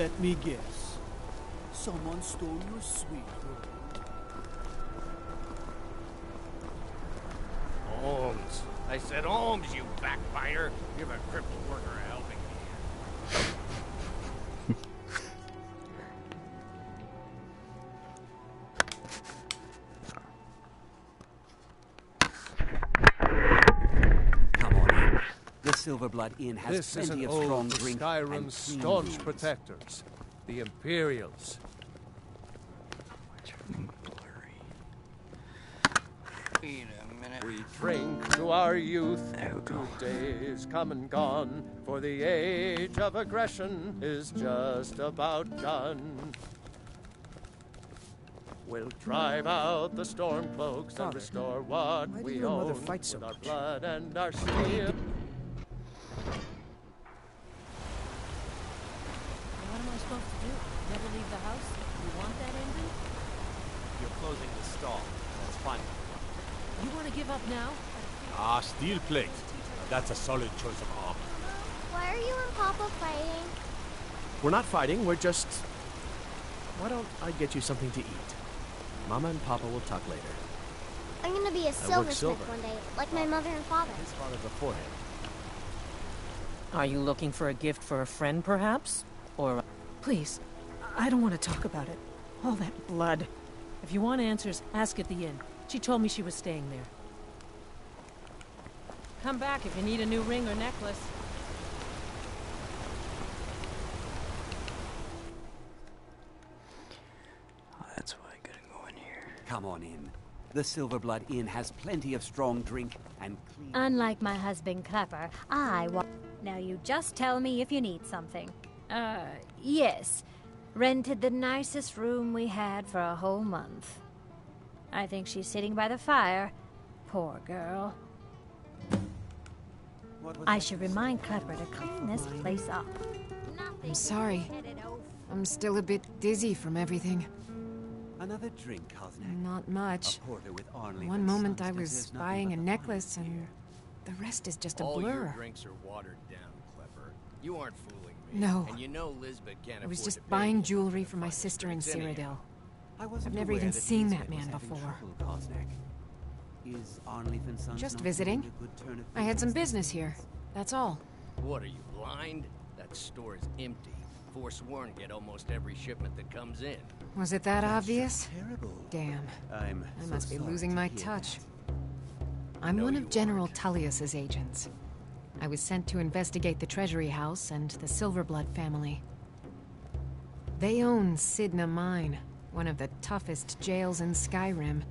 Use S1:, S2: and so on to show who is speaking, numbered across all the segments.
S1: Let me guess. Someone stole your sweet roll.
S2: Holmes. I said Holmes, you backbiter. Give a crippled worker a helping hand.
S3: Come on in. The Silverblood Inn has
S4: This is
S3: plenty
S4: an
S3: of
S4: ode
S3: strong
S4: to
S3: drink
S4: Skyrim's
S3: and clean
S4: staunch
S3: rooms.
S4: protectors, the Imperials.
S2: Wait a minute.
S4: We drink to our youth. Today's come and gone, for the age of aggression is just about done. We'll drive out the storm cloaks and restore what we own with our blood and our steel.
S5: What am I supposed to do? Never leave the house? You want that ending?
S6: You're closing the stall. That's fine.
S5: You want to give up now?
S6: Ah, steel plate. That's a solid choice of arm.
S7: Why are you and Papa fighting?
S1: We're not fighting, we're just... Why don't I get you something to eat? Mama and Papa will talk later.
S7: I'm gonna be a silversmith one day, like my mother and father.
S1: His father before him.
S5: Are you looking for a gift for a friend, perhaps? Or... Please, I don't want to talk about it. All that blood. If you want answers, ask at the inn. She told me she was staying there. Come back if you need a new ring or necklace.
S8: Oh, that's why I gotta go in here.
S3: Come on in. The Silverblood Inn has plenty of strong drink and clean...
S9: Unlike my husband Clever, I want... Now you just tell me if you need something. Yes. Rented the nicest room we had for a whole month. I think she's sitting by the fire. Poor girl. I should remind Clever to clean this place up.
S10: I'm sorry. I'm still a bit dizzy from everything.
S3: Another drink, Cosnack.
S10: Not much.
S3: A porter with Arnley
S10: One
S3: and
S10: moment
S3: Sons
S10: I was
S3: deserves nothing
S10: buying
S3: but
S10: a
S3: the
S10: necklace
S3: finest
S10: and
S3: beer.
S10: the rest is just a
S2: All
S10: blur.
S2: your drinks are watered down, Clever. You aren't fooling me.
S10: No.
S2: And you know Lisbeth can't
S10: I was
S2: afford
S10: just
S2: to pay
S10: buying
S2: you
S10: jewelry
S2: the
S10: for my
S2: finest
S10: sister in
S2: drinks anyhow.
S10: Cyrodiil.
S3: I wasn't
S10: I've never
S3: aware
S10: even
S3: that
S10: seen
S3: Lisbeth
S10: that man
S3: was having
S10: before.
S3: trouble, Cosnack. Is Arnley and Sons
S10: Just
S3: not
S10: visiting.
S3: doing a good turn of
S10: I had some
S3: business
S10: business
S3: these
S10: here.
S3: days?
S10: That's all.
S2: What, are you blind? That store is empty. Forsworn get almost every shipment that comes in.
S10: Was it that obvious?
S3: Terrible.
S10: Damn.
S3: I
S10: I must be
S3: sorry
S10: losing
S3: to
S10: my
S3: hear
S10: touch.
S3: that.
S10: I'm
S2: No,
S10: one
S2: you
S10: of General
S2: aren't.
S10: Tullius's agents. I was sent to investigate the Treasury House and the Silverblood family. They own Sidna Mine, one of the toughest jails in Skyrim.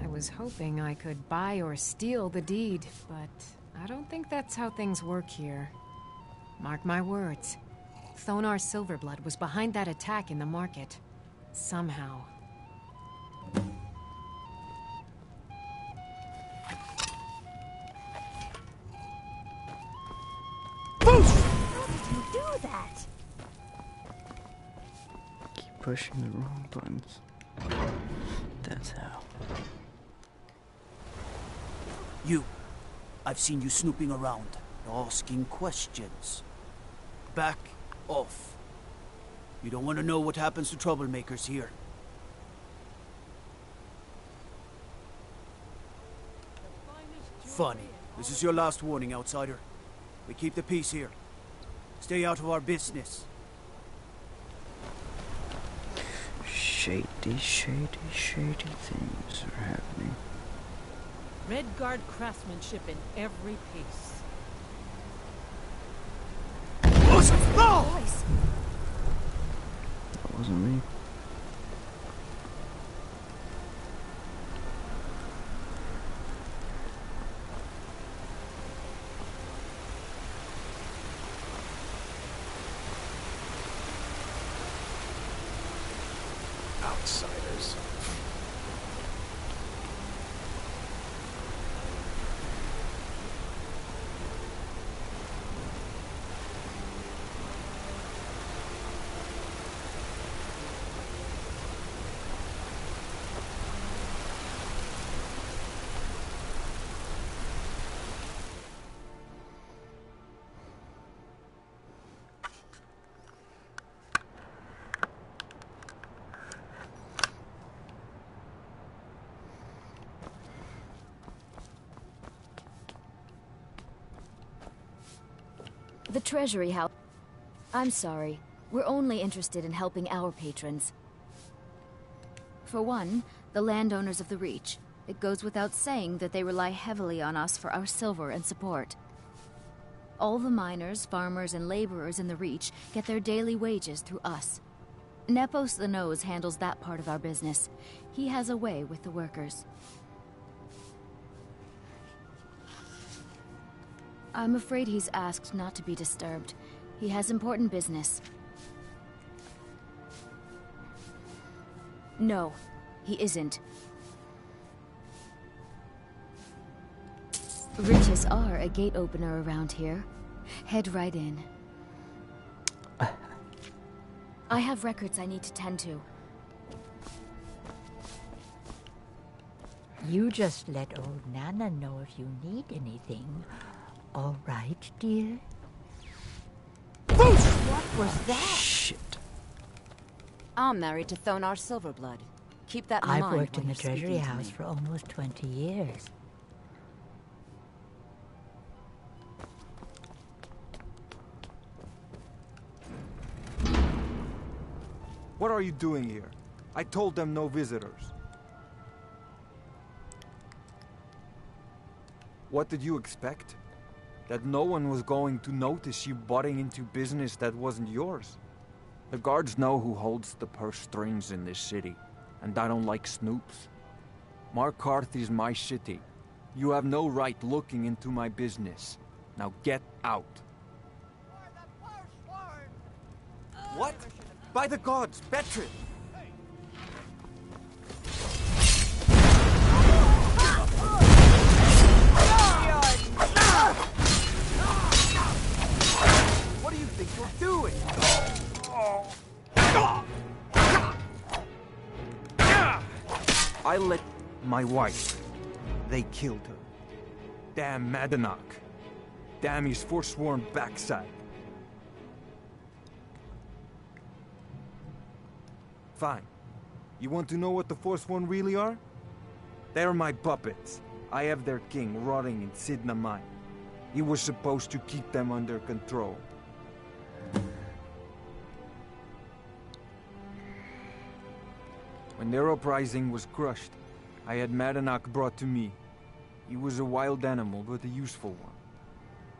S10: I was hoping I could buy or steal the deed, but I don't think that's how things work here. Mark my words. Thonar Silverblood was behind that attack in the market. Somehow.
S9: How did you do that?
S8: Keep pushing the wrong buttons. That's how.
S1: You. I've seen you snooping around, asking questions. Back off. You don't want to know what happens to troublemakers here. Funny. This is your last warning, outsider. We keep the peace here. Stay out of our business.
S8: Shady, shady, shady things are happening.
S5: Redguard craftsmanship in every piece.
S9: Voice.
S8: That wasn't me.
S1: Outsiders.
S11: The Treasury House. I'm sorry. We're only interested in helping our patrons. For one, the landowners of the Reach. It goes without saying that they rely heavily on us for our silver and support. All the miners, farmers, and laborers in the Reach get their daily wages through us. Nepos the Nose handles that part of our business. He has a way with the workers. I'm afraid he's asked not to be disturbed. He has important business. No, he isn't. Riches are a gate opener around here. Head right in. I have records I need to tend to.
S12: You just let old Nana know if you need anything. All right, dear? What was that?
S13: Shit.
S14: I'm married to Thonar Silverblood. Keep that in mind.
S12: I've worked in
S14: when
S12: the
S14: you're
S12: Treasury
S14: speaking to
S12: House
S14: me.
S12: for almost 20 years.
S15: What are you doing here? I told them no visitors. What did you expect? That no one was going to notice you butting into business that wasn't yours? The guards know who holds the purse strings in this city, and I don't like snoops. Markarth is my city. You have no right looking into my business. Now get out. What? By the gods, Betrid!
S3: What do you think you're doing?
S15: I let my wife. They killed her. Damn Madanach. Damn his forsworn backside. Fine. You want to know what the Forsworn really are? They're my puppets. I have their king rotting in Sidna Mine. He was supposed to keep them under control. When their uprising was crushed, I had Madanach brought to me. He was a wild animal, but a useful one.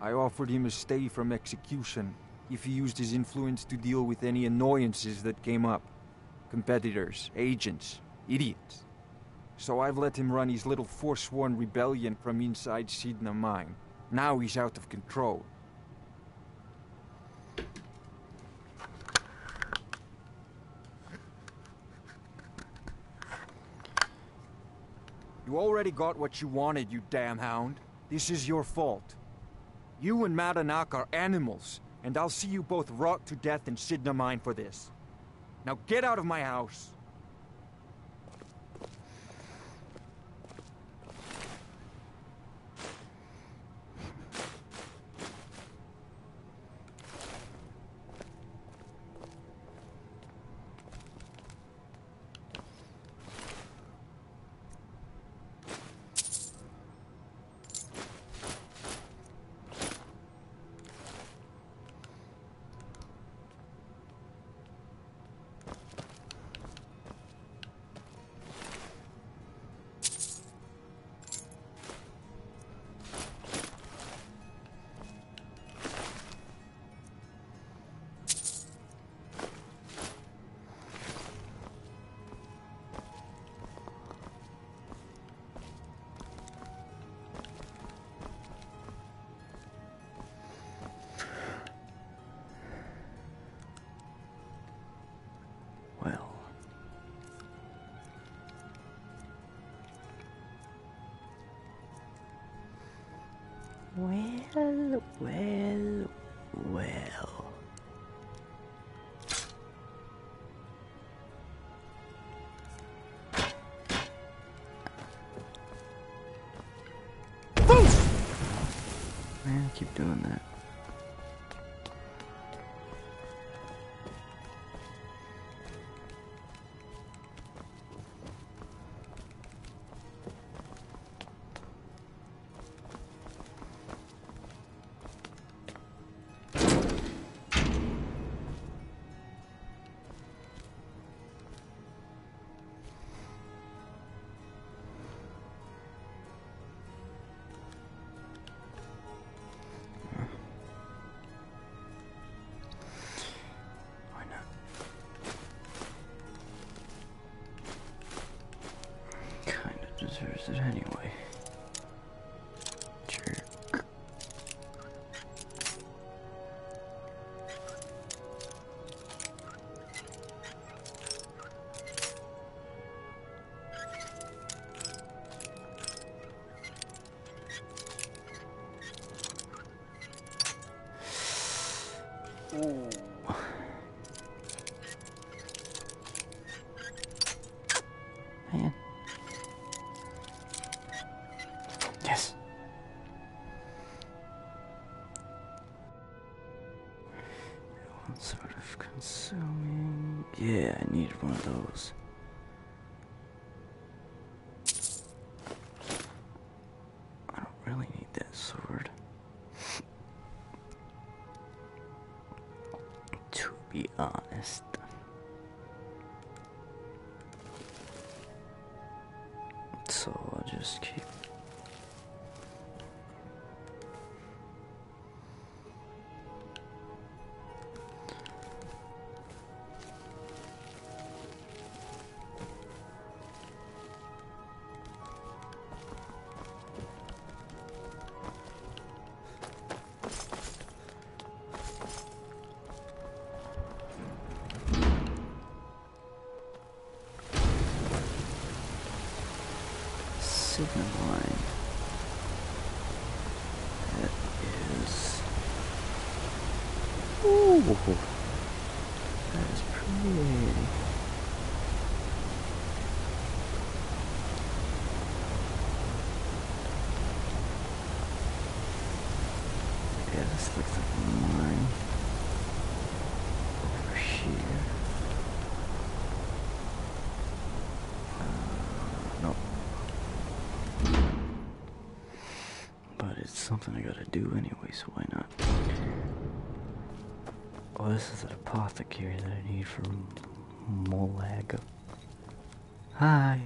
S15: I offered him a stay from execution if he used his influence to deal with any annoyances that came up. Competitors, agents, idiots. So I've let him run his little forsworn rebellion from inside Sidna Mine. Now he's out of control. You already got what you wanted, you damn hound. This is your fault. You and Madanach are animals, and I'll see you both rot to death in Sidna Mine for this. Now get out of my house!
S12: Well, well, well.
S8: Man, keep doing that. Ooh. Man. Yes. One sort of consuming. Yeah, I need one of those. I don't really need that sword. To be honest. So I'll just keep. Signal line. That is. Ooh, that is pretty. Yeah, this looks like mine. Over here. Nope. But it's something I gotta do anyway, so why not? Oh, this is an apothecary that I need for Molag. Hi.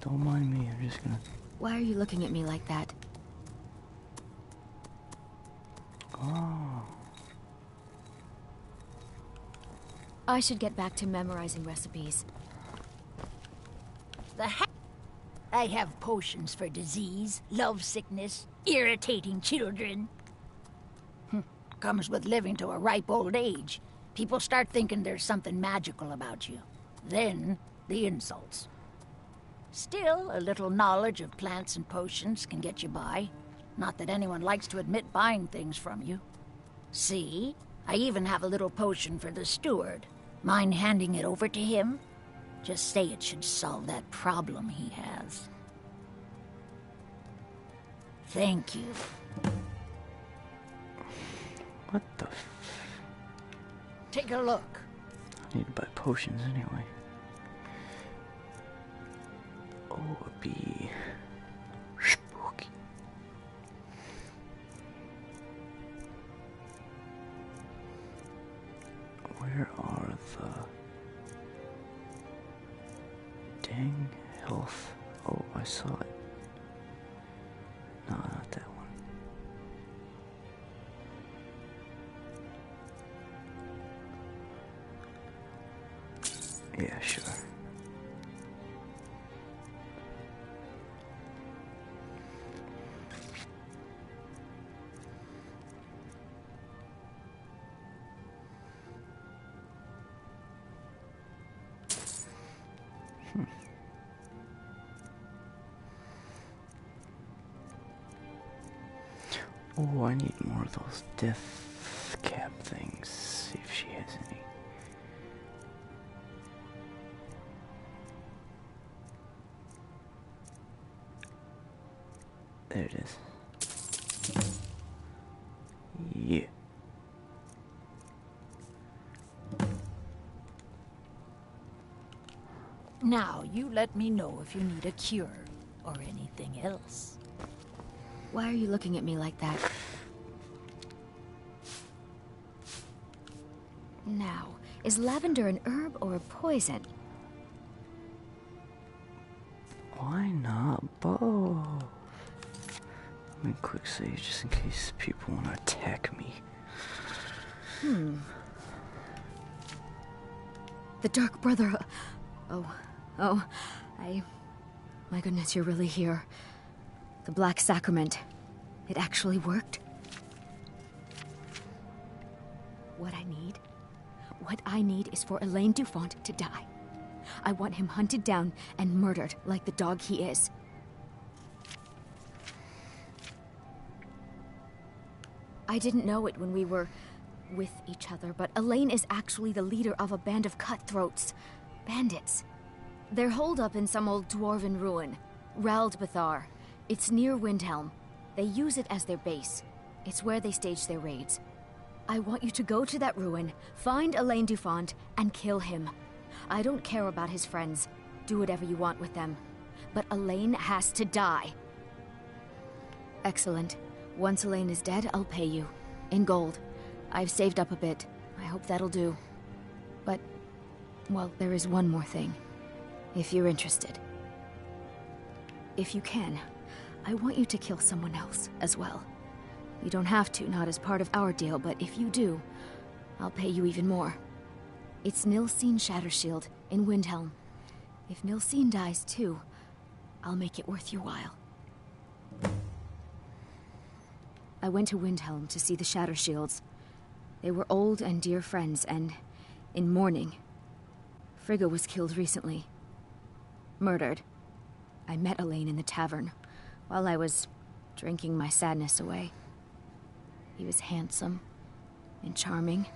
S8: Don't mind me, I'm just gonna...
S11: Why are you looking at me like that?
S8: Oh.
S11: I should get back to memorizing recipes.
S12: I have potions for disease, love sickness, irritating children. Comes with living to a ripe old age. People start thinking there's something magical about you. Then, the insults. Still, a little knowledge of plants and potions can get you by. Not that anyone likes to admit buying things from you. See? I even have a little potion for the steward. Mind handing it over to him? Just say it should solve that problem he has. Thank you.
S8: What the
S12: Take a look.
S8: I need to buy potions anyway. Oh, it'd be spooky. Where are the dang health? Oh, I saw it. No, not that one. Yeah, sure. Oh, I need more of those death cap things. See if she has any. There it is. Yeah.
S12: Now, you let me know if you need a cure or anything else.
S11: Why are you looking at me like that? Now, is lavender an herb or a poison?
S8: Why not both? Let me quick save just in case people want to attack me.
S11: The Dark Brother... Oh, my goodness, you're really here. The Black Sacrament. It actually worked. What I need is for Elaine Dufont to die. I want him hunted down and murdered like the dog he is. I didn't know it when we were with each other, but Elaine is actually the leader of a band of cutthroats. Bandits. They're holed up in some old dwarven ruin. Raldbathar. It's near Windhelm. They use it as their base. It's where they stage their raids. I want you to go to that ruin, find Elaine Dufont, and kill him. I don't care about his friends. Do whatever you want with them. But Elaine has to die. Excellent. Once Elaine is dead, I'll pay you. In gold. I've saved up a bit. I hope that'll do. But, well, there is one more thing. If you're interested. If you can, I want you to kill someone else as well. You don't have to, not as part of our deal, but if you do, I'll pay you even more. It's Nilsine Shattershield in Windhelm. If Nilsine dies too, I'll make it worth your while. I went to Windhelm to see the Shattershields. They were old and dear friends, and in mourning. Frigga was killed recently. Murdered. I met Elaine in the tavern, while I was drinking my sadness away. He was handsome and charming.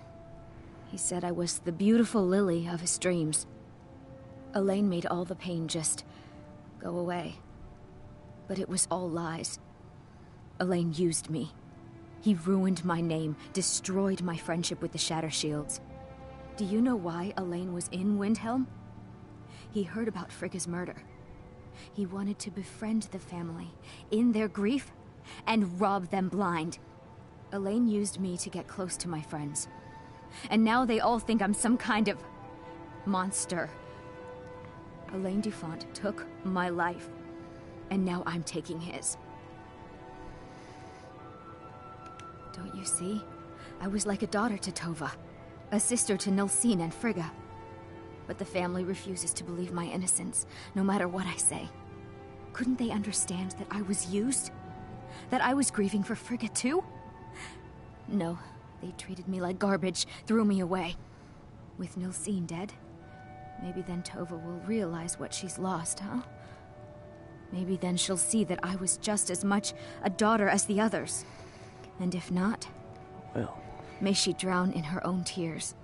S11: He said I was the beautiful lily of his dreams. Elaine made all the pain just go away. But it was all lies. Elaine used me. He ruined my name, destroyed my friendship with the Shattershields. Do you know why Elaine was in Windhelm? He heard about Frigga's murder. He wanted to befriend the family, in their grief, and rob them blind. Elaine used me to get close to my friends. And now they all think I'm some kind of monster. Elaine Dufont took my life, and now I'm taking his. Don't you see? I was like a daughter to Tova, a sister to Nilsine and Frigga. But the family refuses to believe my innocence, no matter what I say. Couldn't they understand that I was used? That I was grieving for Frigga too? No, they treated me like garbage, threw me away. With Nilsine dead, maybe then Tova will realize what she's lost, huh? Maybe then she'll see that I was just as much a daughter as the others. And if not,
S8: well,
S11: may she drown in her own tears.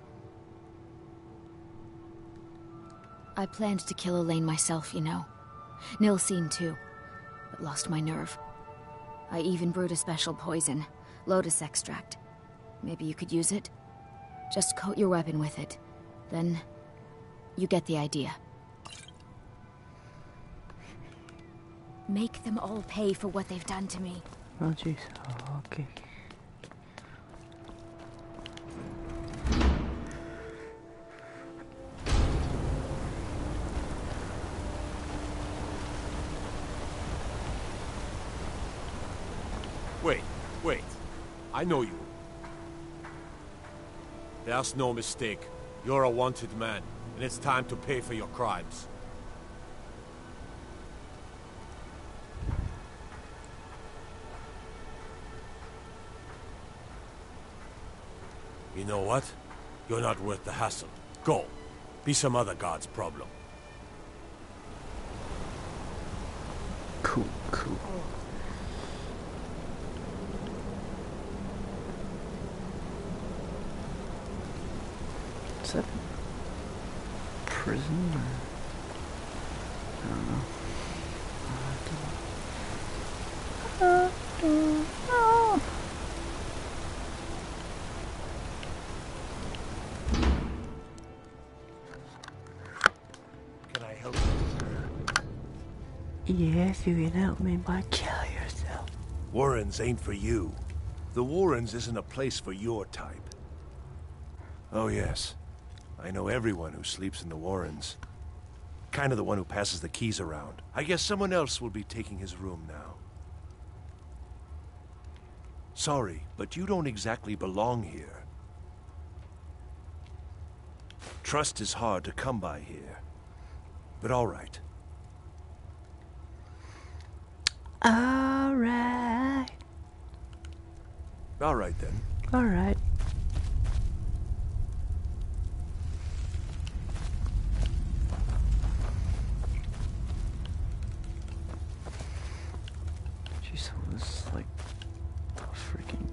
S11: I planned to kill Elaine myself, you know. Nilsine too, but lost my nerve. I even brewed a special poison, lotus extract. Maybe you could use it? Just coat your weapon with it. Then, you get the idea. Make them all pay for what they've done to me.
S8: Oh, jeez. Oh, okay.
S6: Wait. I know you. There's no mistake. You're a wanted man, and it's time to pay for your crimes. You know what? You're not worth the hassle. Go. Be some other god's problem.
S8: Cool. Is that prison or... I don't know.
S6: Can I help you?
S8: Yes, you can help me by killing yourself.
S6: Warrens ain't for you. The Warrens isn't a place for your type. Oh yes. I know everyone who sleeps in the Warrens. Kind of the one who passes the keys around. I guess someone else will be taking his room now. Sorry, but you don't exactly belong here. Trust is hard to come by here. But all right.
S8: All right.
S6: All right then.
S8: All right. Jeez, that was like a freaking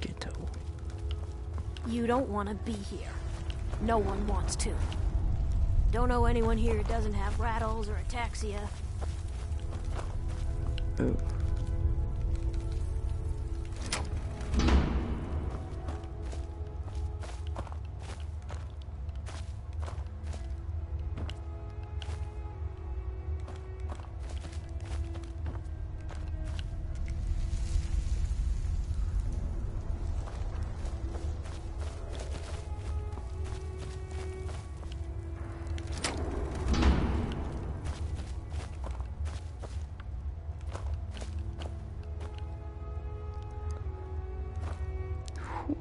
S8: ghetto.
S13: You don't want to be here. No one wants to. Don't know anyone here who doesn't have rattles or ataxia.
S8: Oh.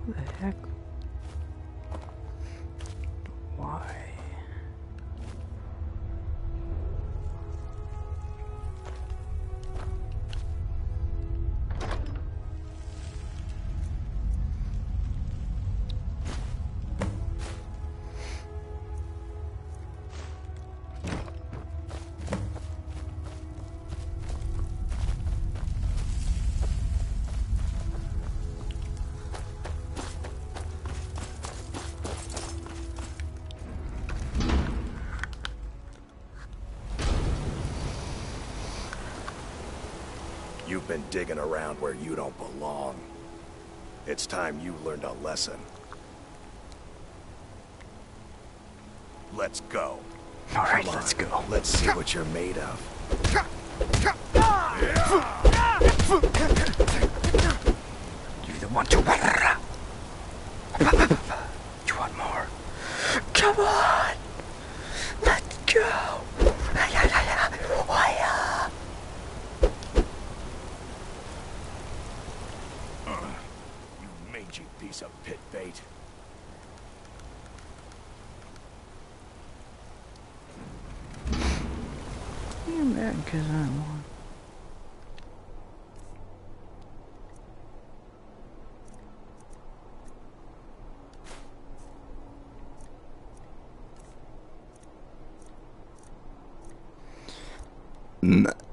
S8: Who the heck? Why?
S6: You've been digging around where you don't belong. It's time you learned a lesson. Let's go.
S8: All right, let's go.
S6: Let's see what you're made of.
S8: You're the one to. You want more? Come on! Let's go!
S6: You mangy piece of pit bait.
S8: You're mad because I won.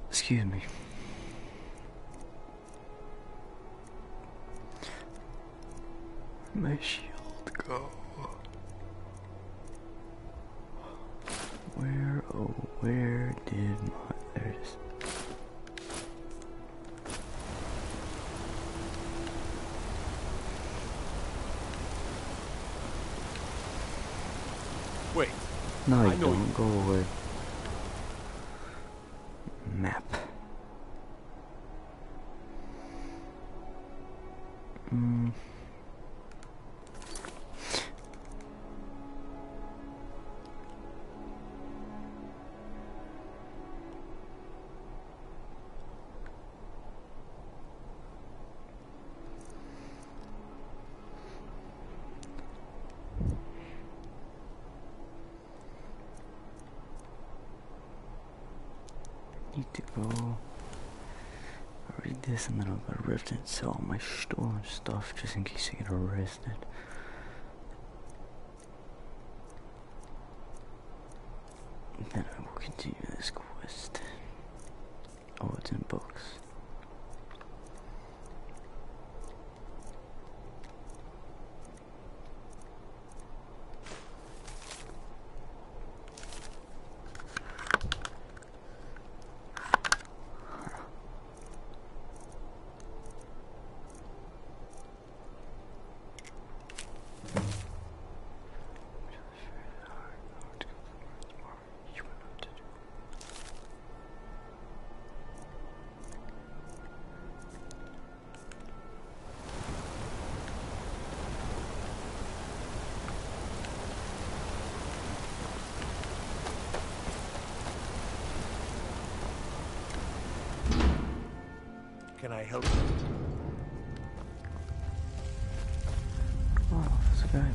S8: Excuse me. My shield go. Where, oh, where did my, there it is.
S6: Wait.
S8: No, you
S6: I know
S8: don't. Go away. Map. Need to go read this and then I'll go to Rift and sell all my stolen stuff just in case I get arrested. Then I will continue this quest. Oh, it's in books.
S6: Can I help you?
S8: Oh, there's a guy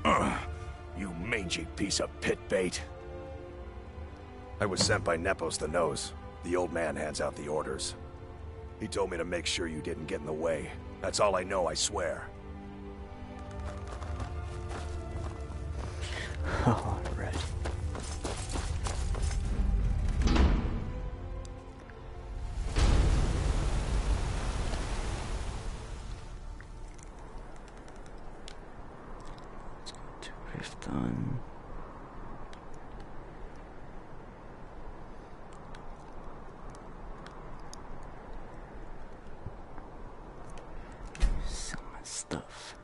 S8: here.
S6: You mangy piece of pit bait. I was sent by Nepos the Nose. The old man hands out the orders. He told me to make sure you didn't get in the way. That's all I know, I swear.
S8: All right. stuff.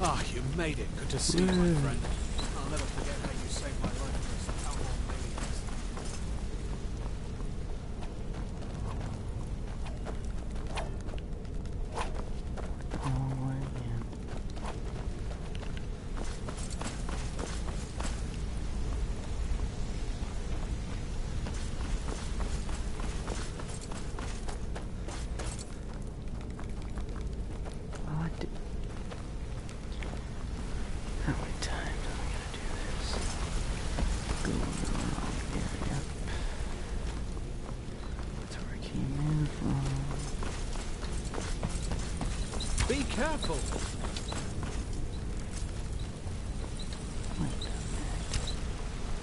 S1: Ah, you made it. Good to see you, my friend. I'll never forget how you saved my life for those outlaw maniacs. Be careful!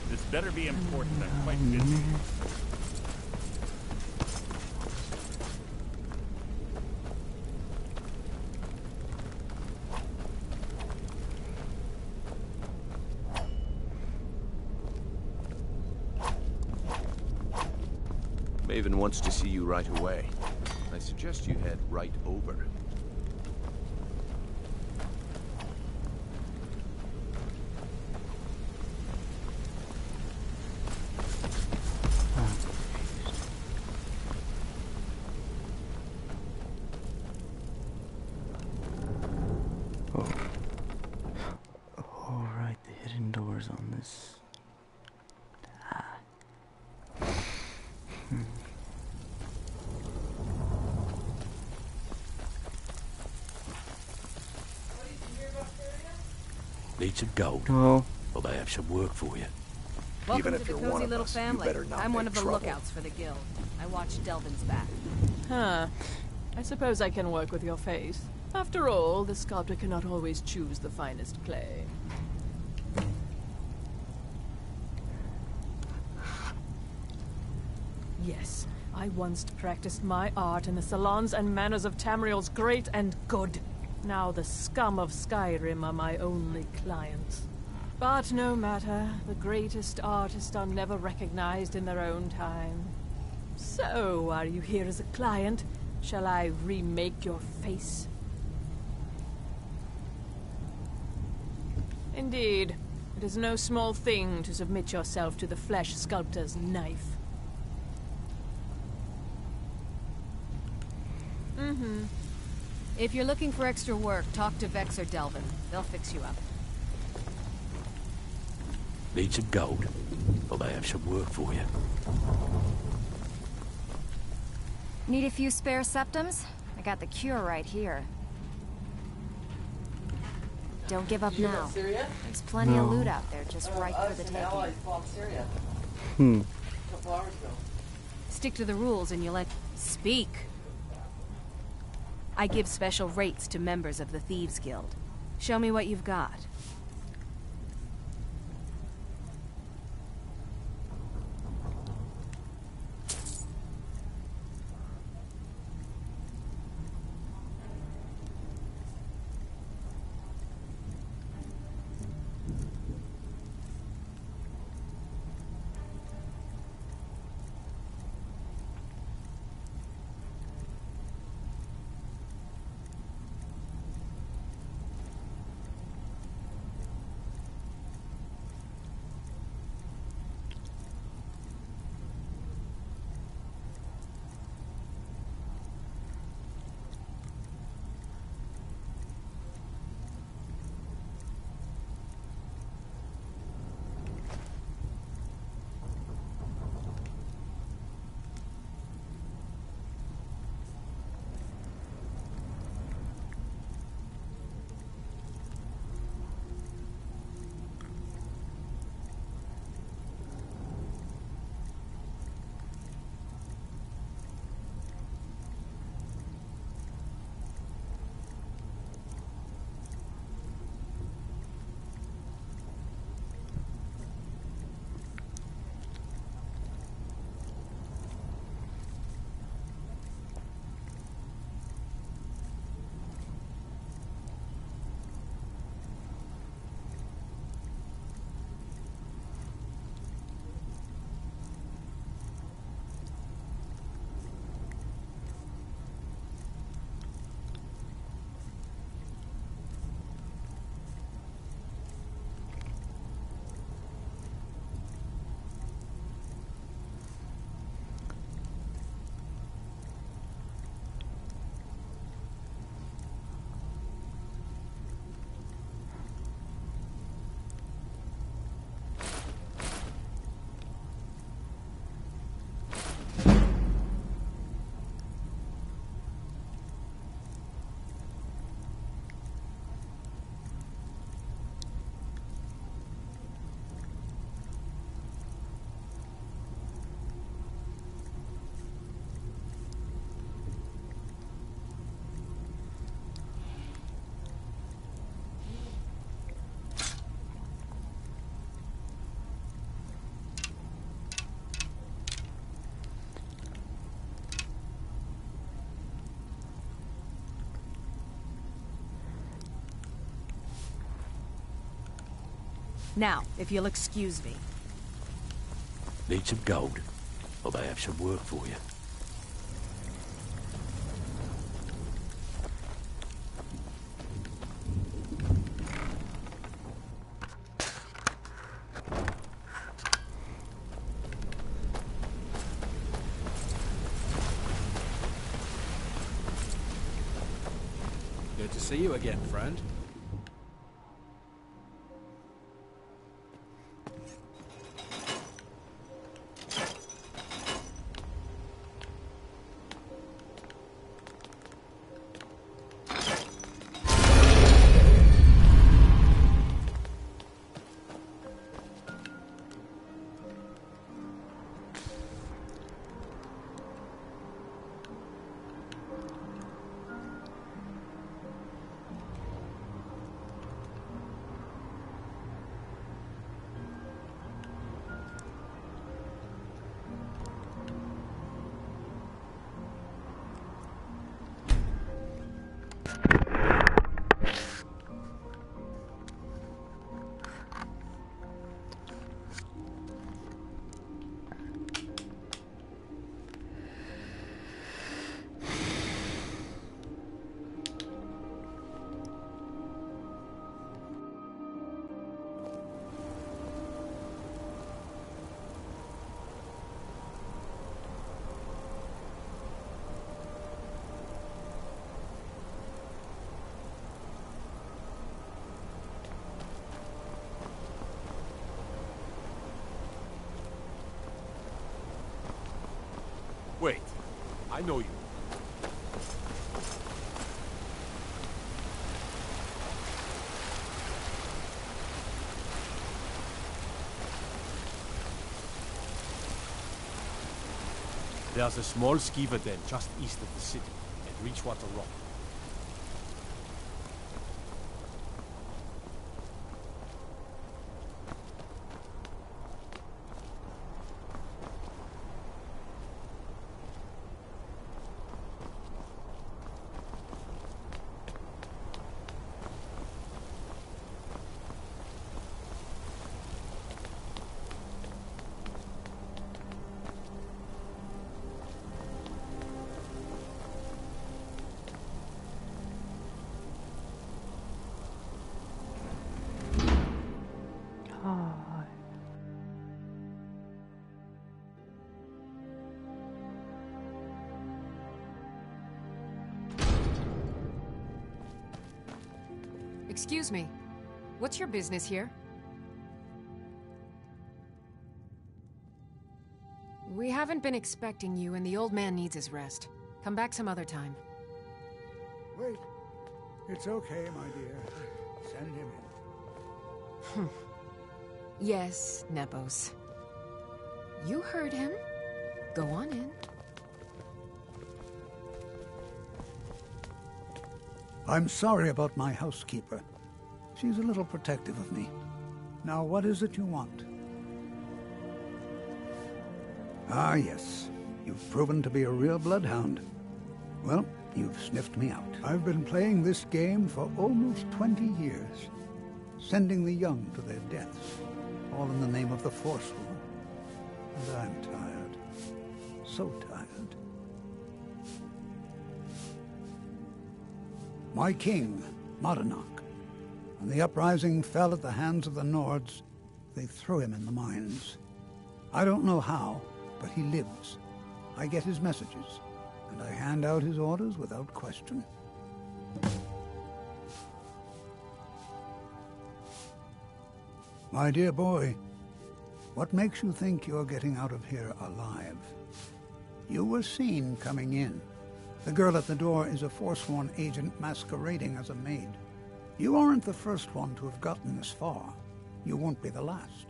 S16: This better be important. I'm quite busy.
S17: Maven wants to see you right away. I suggest you head right over.
S8: Alright, the hidden doors on this.
S18: Need some gold?
S8: No.
S18: Well, they have some work for you.
S14: Welcome
S6: Even
S14: to
S6: if
S14: the
S6: you're
S14: cozy
S6: one of
S14: little
S6: us, you
S14: family.
S6: better not
S14: I'm one
S6: make
S14: of the
S6: trouble.
S14: lookouts for the guild. I watch Delvin's back.
S5: Huh. I suppose I can work with your face. After all, the sculptor cannot always choose the finest clay. Yes, I once practiced my art in the salons and manners of Tamriel's great and good. Now the scum of Skyrim are my only clients. But no matter, the greatest artists are never recognized in their own time. So, are you here as a client? Shall I remake your face? Indeed. It is no small thing to submit yourself to the flesh sculptor's knife.
S10: Mm-hmm. If you're looking for extra work, talk to Vex or Delvin. They'll fix you up.
S18: Need some gold? Well, they have some work for you.
S11: Need a few spare septums? I got the cure right here. Don't give up now. There's plenty of loot out there, just right for the taking.
S14: Stick to the rules and you'll speak. I give special rates to members of the Thieves Guild. Show me what you've got. Now, if you'll excuse me.
S18: Need some gold? Well, they have some work for you.
S19: Good to see you again, friend.
S6: Wait, I know you. There's a small skeever den just east of the city, at Reachwater Rock.
S10: Excuse me. What's your business here? We haven't been expecting you, and the old man needs his rest. Come back some other time.
S20: Wait. It's okay, my dear. Send him in.
S10: Yes, Nepos. You heard him. Go on in.
S20: I'm sorry about my housekeeper. She's a little protective of me. Now, what is it you want? Ah, yes. You've proven to be a real bloodhound. Well, you've sniffed me out. I've been playing this game for almost 20 years, sending the young to their deaths, all in the name of the Forsworn. And I'm tired. So tired. My king, Madanach, when the uprising fell at the hands of the Nords, they threw him in the mines. I don't know how, but he lives. I get his messages, and I hand out his orders without question. My dear boy, what makes you think you're getting out of here alive? You were seen coming in. The girl at the door is a Forsworn agent masquerading as a maid. You aren't the first one to have gotten this far. You won't be the last.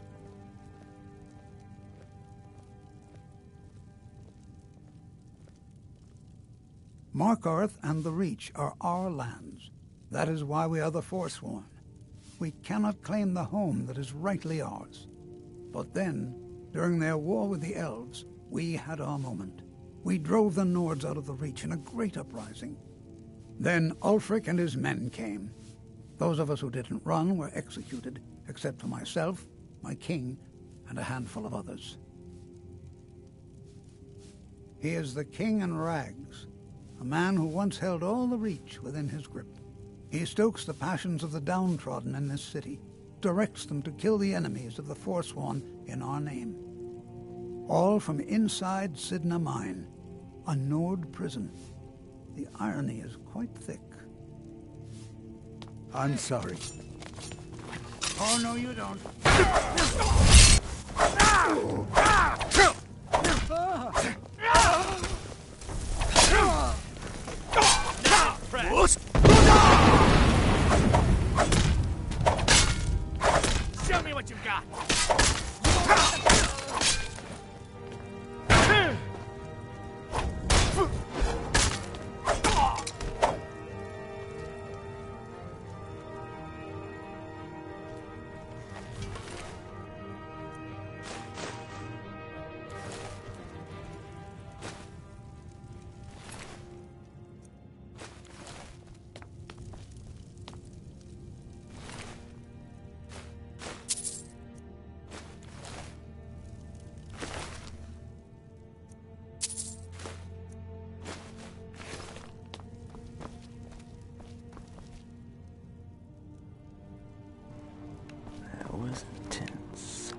S20: Markarth and the Reach are our lands. That is why we are the Forsworn. We cannot claim the home that is rightly ours. But then, during their war with the elves, we had our moment. We drove the Nords out of the Reach in a great uprising. Then Ulfric and his men came. Those of us who didn't run were executed, except for myself, my king, and a handful of others. He is the King in Rags, a man who once held all the Reach within his grip. He stokes the passions of the downtrodden in this city, directs them to kill the enemies of the Forsworn in our name. All from inside Sidna Mine, a Nord prison. The irony is quite thick. I'm sorry. Oh, no, you don't.
S2: Show me what you've got.
S8: That was intense.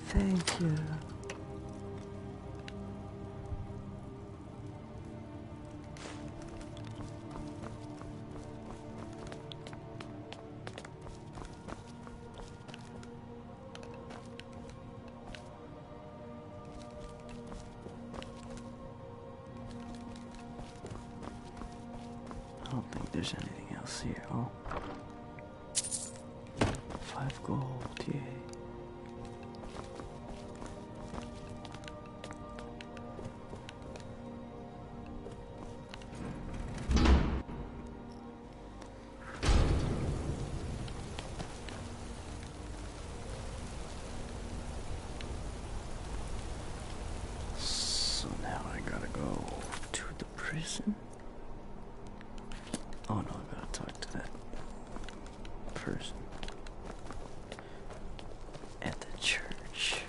S8: Thank you. I don't think there's anything else here. Oh. 5 gold, yay. So now I gotta go to the prison? Oh no, I gotta talk to that person at the church.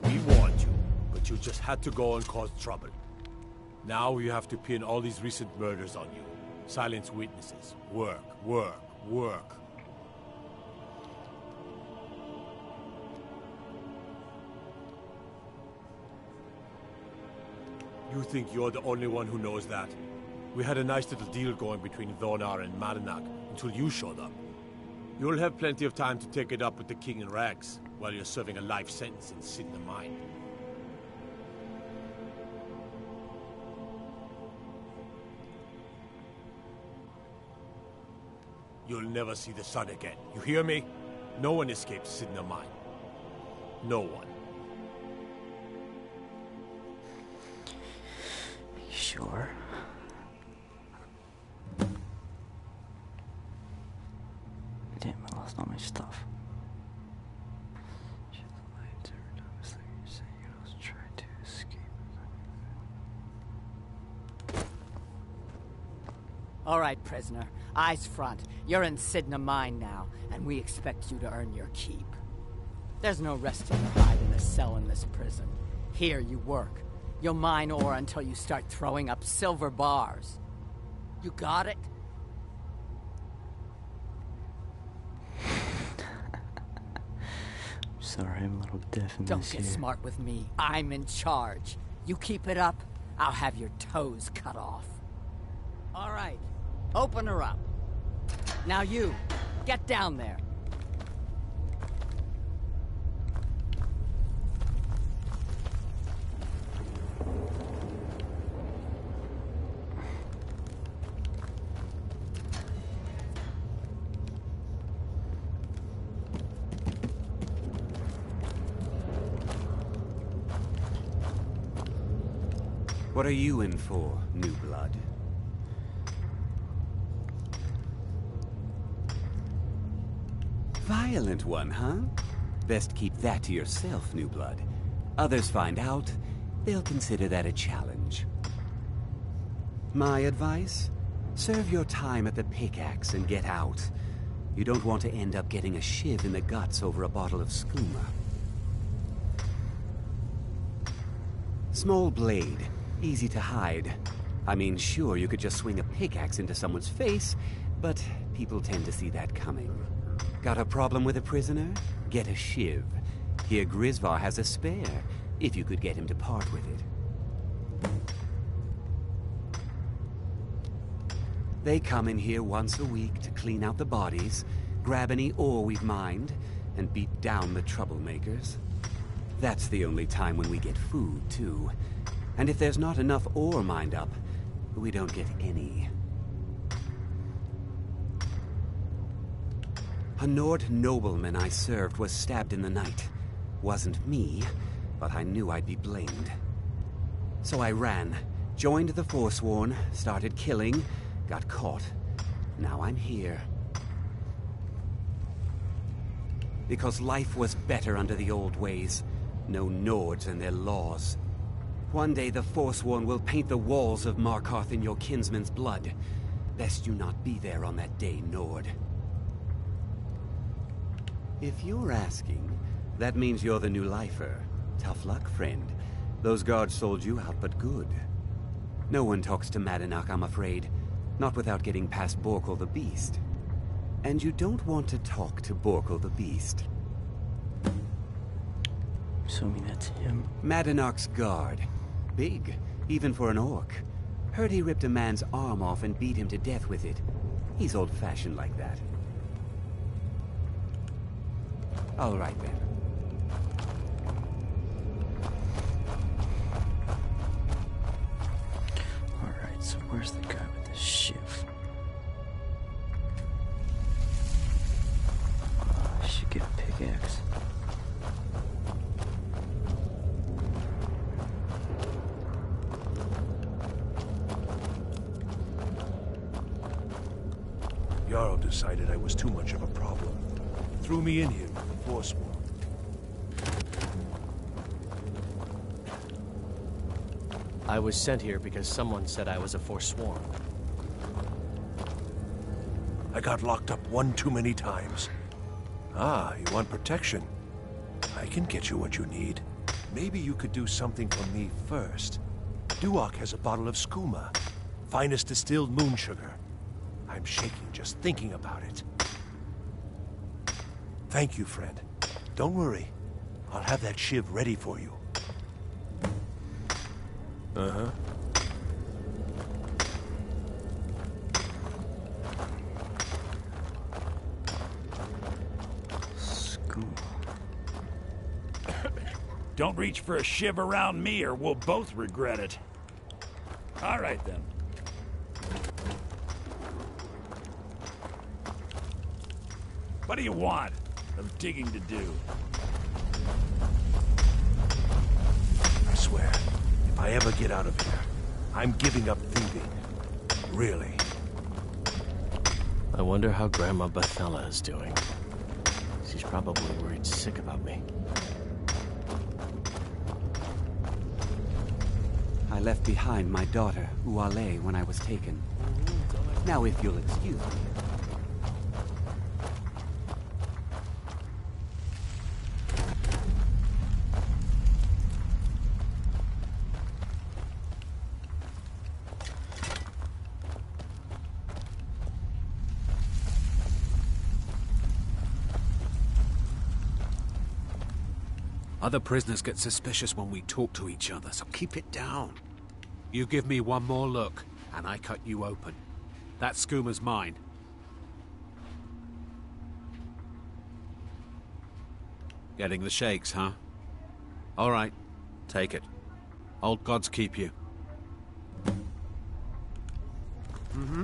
S6: We warned you, but you just had to go and cause trouble. Now you have to pin all these recent murders on you. Silence witnesses. Work, work, work. You think you're the only one who knows that? We had a nice little deal going between Thonar and Madanak until you showed up. You'll have plenty of time to take it up with the King in Rags while you're serving a life sentence in Sidna Mine. You'll never see the sun again. You hear me? No one escapes Sidna Mine. No one.
S8: Sure. Damn, I lost all my stuff.
S19: All right, prisoner. Eyes front. You're in Sidna Mine now, and we expect you to earn your keep. There's no resting your hide in a cell in this prison. Here you work. You'll mine ore until you start throwing up silver bars. You got it?
S8: Sorry, I'm a little deaf in
S19: Don't
S8: this
S19: get
S8: here.
S19: smart with me. I'm in charge. You keep it up, I'll have your toes cut off. All right. Open her up. Now you, get down there.
S3: What are you in for, new blood? Violent one, huh? Best keep that to yourself, new blood. Others find out, they'll consider that a challenge. My advice? Serve your time at the pickaxe and get out. You don't want to end up getting a shiv in the guts over a bottle of skooma. Small blade, easy to hide. I mean, sure, you could just swing a pickaxe into someone's face, but people tend to see that coming. Got a problem with a prisoner? Get a shiv. Here Grisvar has a spare, if you could get him to part with it. They come in here once a week to clean out the bodies, grab any ore we've mined, and beat down the troublemakers. That's the only time when we get food, too. And if there's not enough ore mined up, we don't get any. A Nord nobleman I served was stabbed in the night. Wasn't me, but I knew I'd be blamed. So I ran, joined the Forsworn, started killing, got caught. Now I'm here. Because life was better under the old ways. No Nords and their laws. One day the Forsworn will paint the walls of Markarth in your kinsman's blood. Best you not be there on that day, Nord. If you're asking, that means you're the new lifer. Tough luck, friend. Those guards sold you out, but good. No one talks to Madanach, I'm afraid. Not without getting past Borkul the Beast. And you don't want to talk to Borkul the Beast.
S8: Assuming that's him.
S3: Madanach's guard. Big, even for an orc. Heard he ripped a man's arm off and beat him to death with it. He's old-fashioned like that. All right, then.
S8: Alright, so where's the guy with the shiv? I should get a pickaxe.
S6: Jarl decided I was too much of a problem. Threw me in here with the Forsworn.
S4: I was sent here because someone said I was a Forsworn.
S6: I got locked up one too many times. Ah, you want protection? I can get you what you need. Maybe you could do something for me first. Duak has a bottle of skooma. Finest distilled moon sugar. I'm shaking just thinking about it. Thank you, friend. Don't worry. I'll have that shiv ready for you. Uh-huh.
S16: Don't reach for a shiv around me or we'll both regret it. All right, then. What do you want? Of digging to do.
S6: I swear, if I ever get out of here, I'm giving up thieving. Really.
S4: I wonder how Grandma Bethella is doing. She's probably worried sick about me.
S3: I left behind my daughter, Uale, when I was taken. Now if you'll excuse me.
S18: Other prisoners get suspicious when we talk to each other, so keep it down. You give me one more look, and I cut you open. That skooma's mine. Getting the shakes, huh? All right, take it. Old gods keep you. Mm-hmm.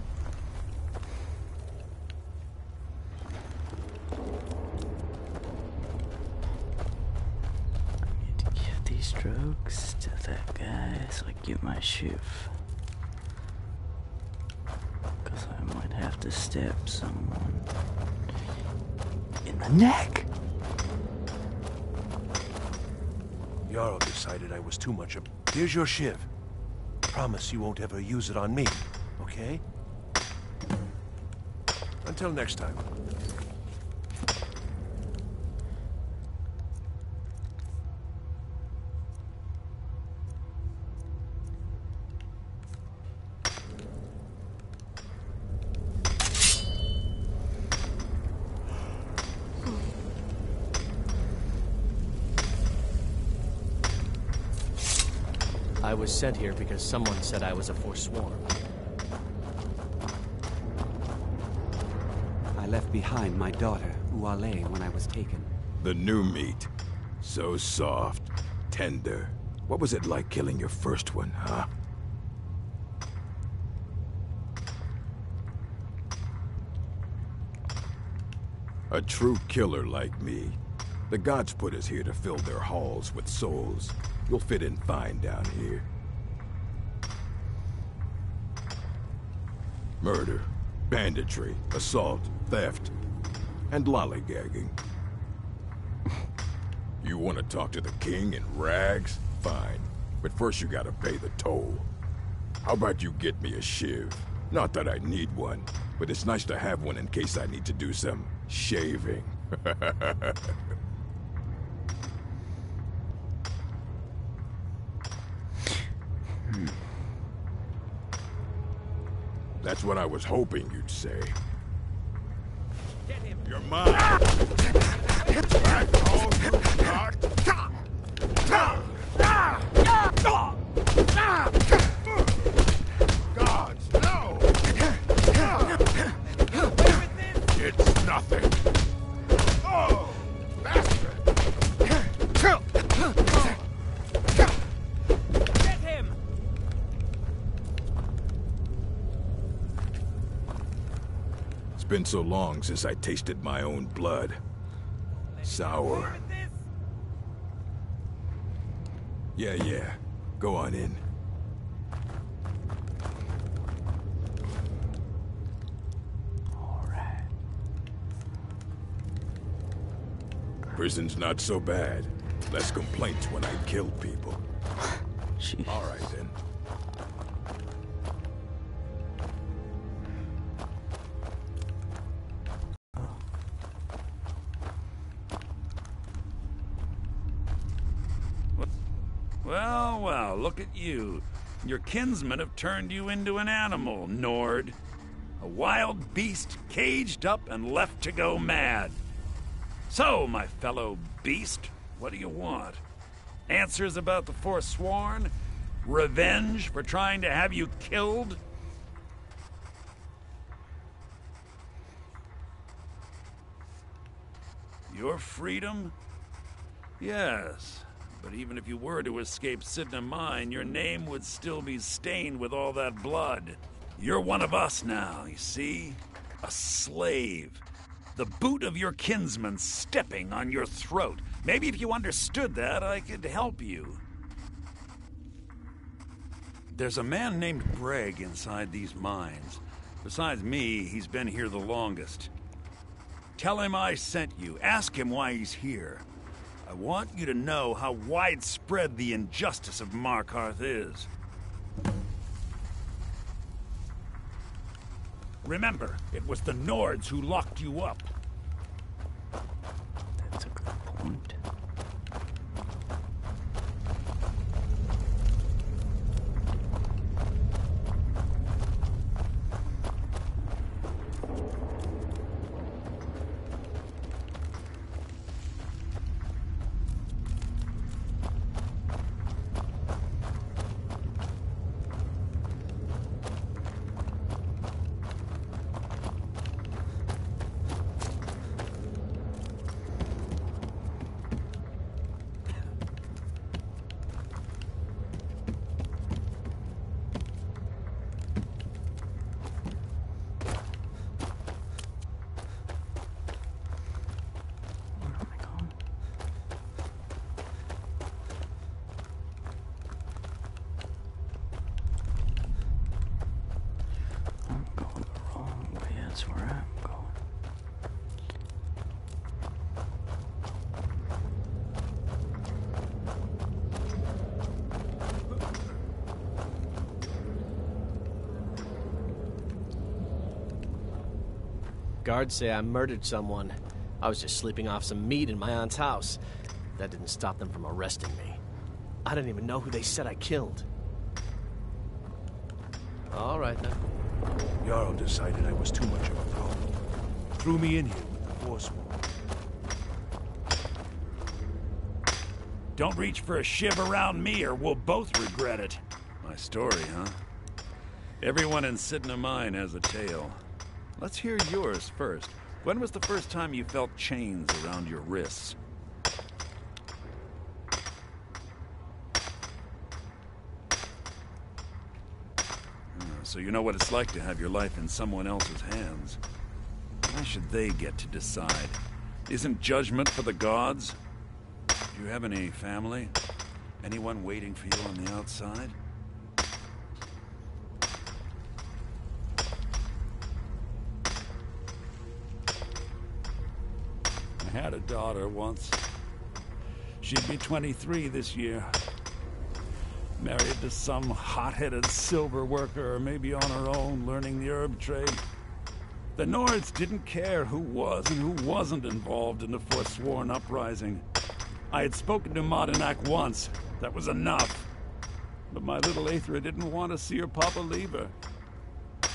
S8: Give these drugs to that guy so I get my shiv. Because I might have to stab someone in the neck.
S6: Jarl decided I was too much of... Here's your shiv. Promise you won't ever use it on me, okay? Until next time.
S4: I was sent here because someone said I was a Forsworn.
S3: I left behind my daughter, Uale, when I was taken.
S2: The new meat. So soft, tender. What was it like killing your first one, huh? A true killer like me. The gods put us here to fill their halls with souls. You'll fit in fine down here. Murder, banditry, assault, theft, and lollygagging. You want to talk to the king in rags? Fine. But first you gotta pay the toll. How about you get me a shiv? Not that I need one, but it's nice to have one in case I need to do some shaving. That's what I was hoping you'd say. You're mine! That's all you got! Gods, no! It's nothing! Oh, bastard!
S4: Get him!
S2: It's been so long since I tasted my own blood. Sour. Yeah. Go on in.
S8: Alright.
S2: Prison's not so bad. Less complaints when I kill people. Alright then.
S16: Well, look at you. Your kinsmen have turned you into an animal, Nord. A wild beast caged up and left to go mad. So, my fellow beast, what do you want? Answers about the Forsworn? Revenge for trying to have you killed? Your freedom? Yes. But even if you were to escape Sidna Mine, your name would still be stained with all that blood. You're one of us now, you see? A slave. The boot of your kinsman stepping on your throat. Maybe if you understood that, I could help you. There's a man named Breg inside these mines. Besides me, he's been here the longest. Tell him I sent you. Ask him why he's here. I want you to know how widespread the injustice of Markarth is. Remember, it was the Nords who locked you up.
S8: That's a good point.
S21: Guards say I murdered someone. I was just sleeping off some meat in my aunt's house. That didn't stop them from arresting me. I didn't even know who they said I killed. All right, then.
S6: Jarl decided I was too much of a problem. Threw me in here with the Forsworn.
S16: Don't reach for a shiv around me or we'll both regret it. My story, huh? Everyone in Sidna Mine has a tale. Let's hear yours first. When was the first time you felt chains around your wrists? So you know what it's like to have your life in someone else's hands. Why should they get to decide? Isn't judgment for the gods? Do you have any family? Anyone waiting for you on the outside? I had a daughter once. She'd be 23 this year. Married to some hot-headed silver worker, or maybe on her own, learning the herb trade. The Nords didn't care who was and who wasn't involved in the Forsworn uprising. I had spoken to Madanak once. That was enough. But my little Aethra didn't want to see her papa leave her.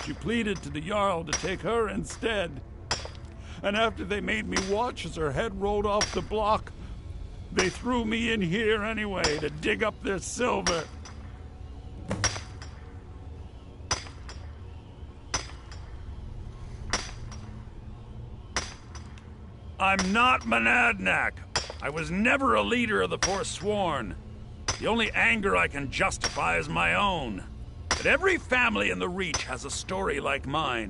S16: She pleaded to the Jarl to take her instead. And after they made me watch as her head rolled off the block, they threw me in here anyway to dig up their silver. I'm not Monadnack. I was never a leader of the Forsworn. The only anger I can justify is my own. But every family in the Reach has a story like mine.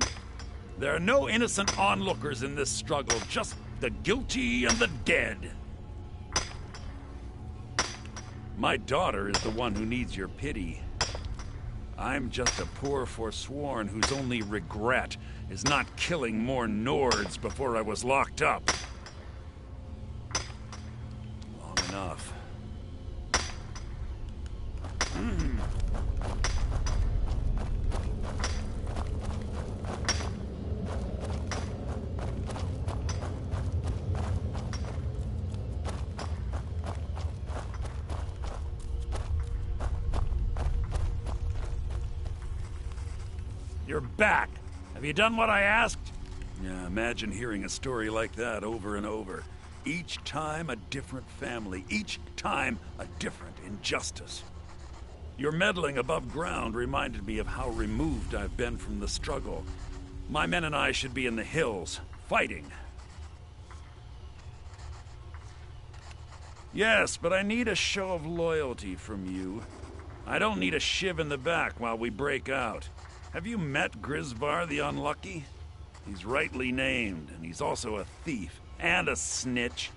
S16: There are no innocent onlookers in this struggle, just the guilty and the dead. My daughter is the one who needs your pity. I'm just a poor Forsworn whose only regret is not killing more Nords before I was locked up. Long enough. You're back. Have you done what I asked? Yeah, imagine hearing a story like that over and over. Each time a different family. Each time a different injustice. Your meddling above ground reminded me of how removed I've been from the struggle. My men and I should be in the hills, fighting. Yes, but I need a show of loyalty from you. I don't need a shiv in the back while we break out. Have you met Grisvar the Unlucky? He's rightly named, and he's also a thief and a snitch.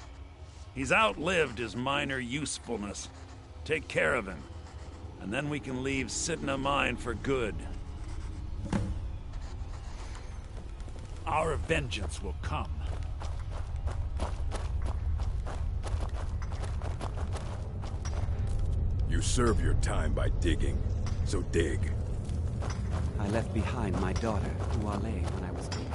S16: He's outlived his minor usefulness. Take care of him, and then we can leave Sidna Mine for good. Our vengeance will come.
S2: You serve your time by digging, so dig.
S3: I left behind my daughter, Uale, when I was taken.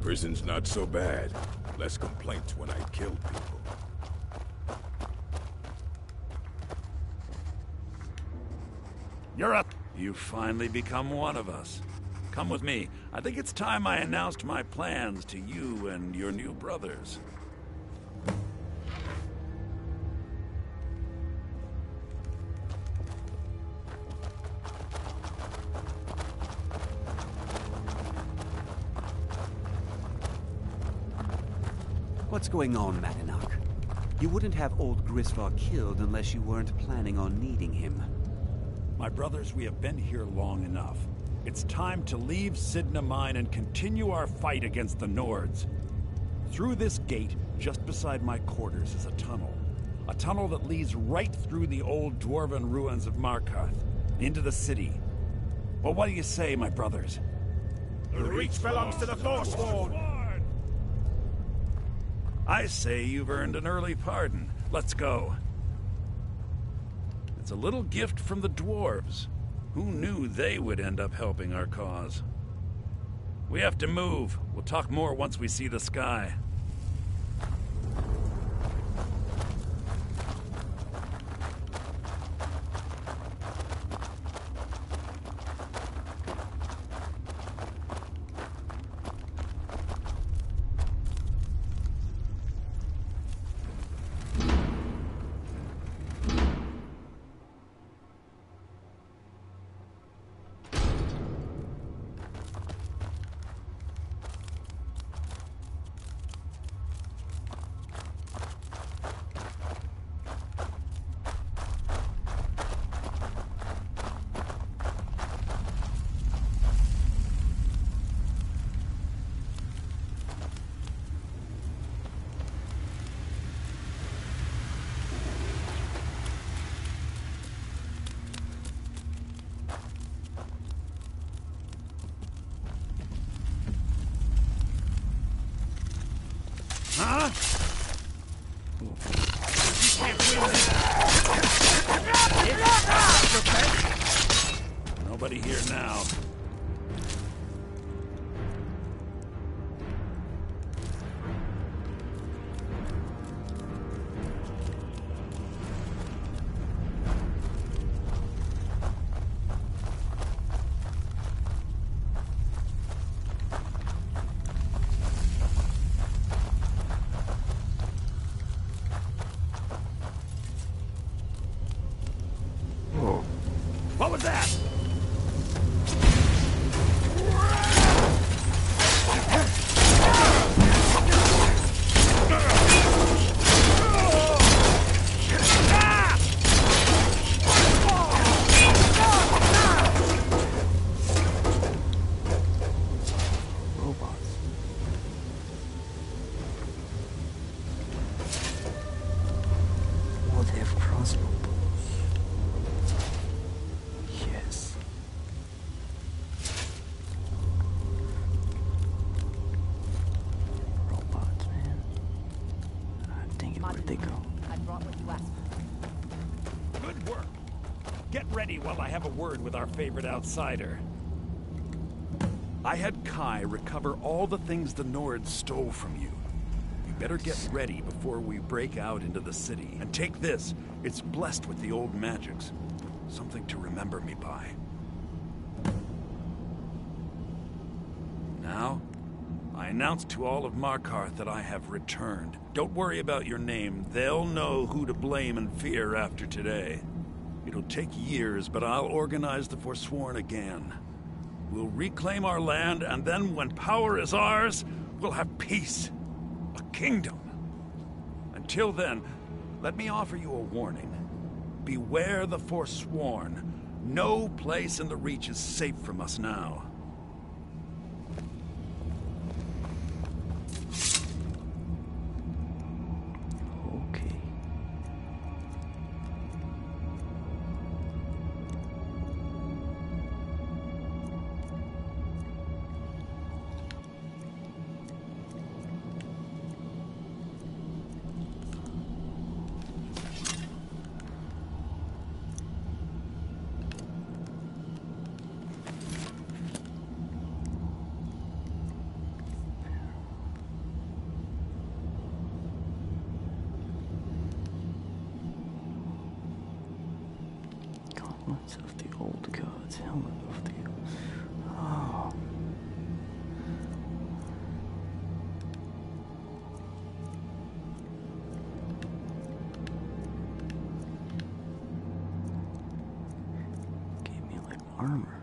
S2: Prison's not so bad. Less complaints when I kill people.
S16: You've finally become one of us. Come with me. I think it's time I announced my plans to you and your new brothers.
S3: What's going on, Madanak? You wouldn't have old Grisvar killed unless you weren't planning on needing him.
S16: My brothers, we have been here long enough. It's time to leave Sidna Mine and continue our fight against the Nords. Through this gate, just beside my quarters, is a tunnel. A tunnel that leads right through the old dwarven ruins of Markarth, into the city. Well, what do you say, my brothers?
S7: The Reach belongs to the Forsworn!
S16: I say you've earned an early pardon. Let's go. It's a little gift from the dwarves. Who knew they would end up helping our cause? We have to move. We'll talk more once we see the sky. Huh? Nobody here now. What was that?
S8: Oh, they have crossbow bolts. Yes. Robots, man. Dang it, where'd they go?
S19: I brought what you asked for.
S16: Good work. Get ready while I have a word with our favorite outsider. I had Kai recover all the things the Nords stole from you. You better get ready before we break out into the city. And take this. It's blessed with the old magics. Something to remember me by. Now, I announce to all of Markarth that I have returned. Don't worry about your name. They'll know who to blame and fear after today. It'll take years, but I'll organize the Forsworn again. We'll reclaim our land, and then when power is ours, we'll have peace. A kingdom. Until then, let me offer you a warning. Beware the Forsworn. No place in the Reach is safe from us now.
S8: Okay. Gauntlets of the old gods, helmet of the... Oh. Gave me like armor.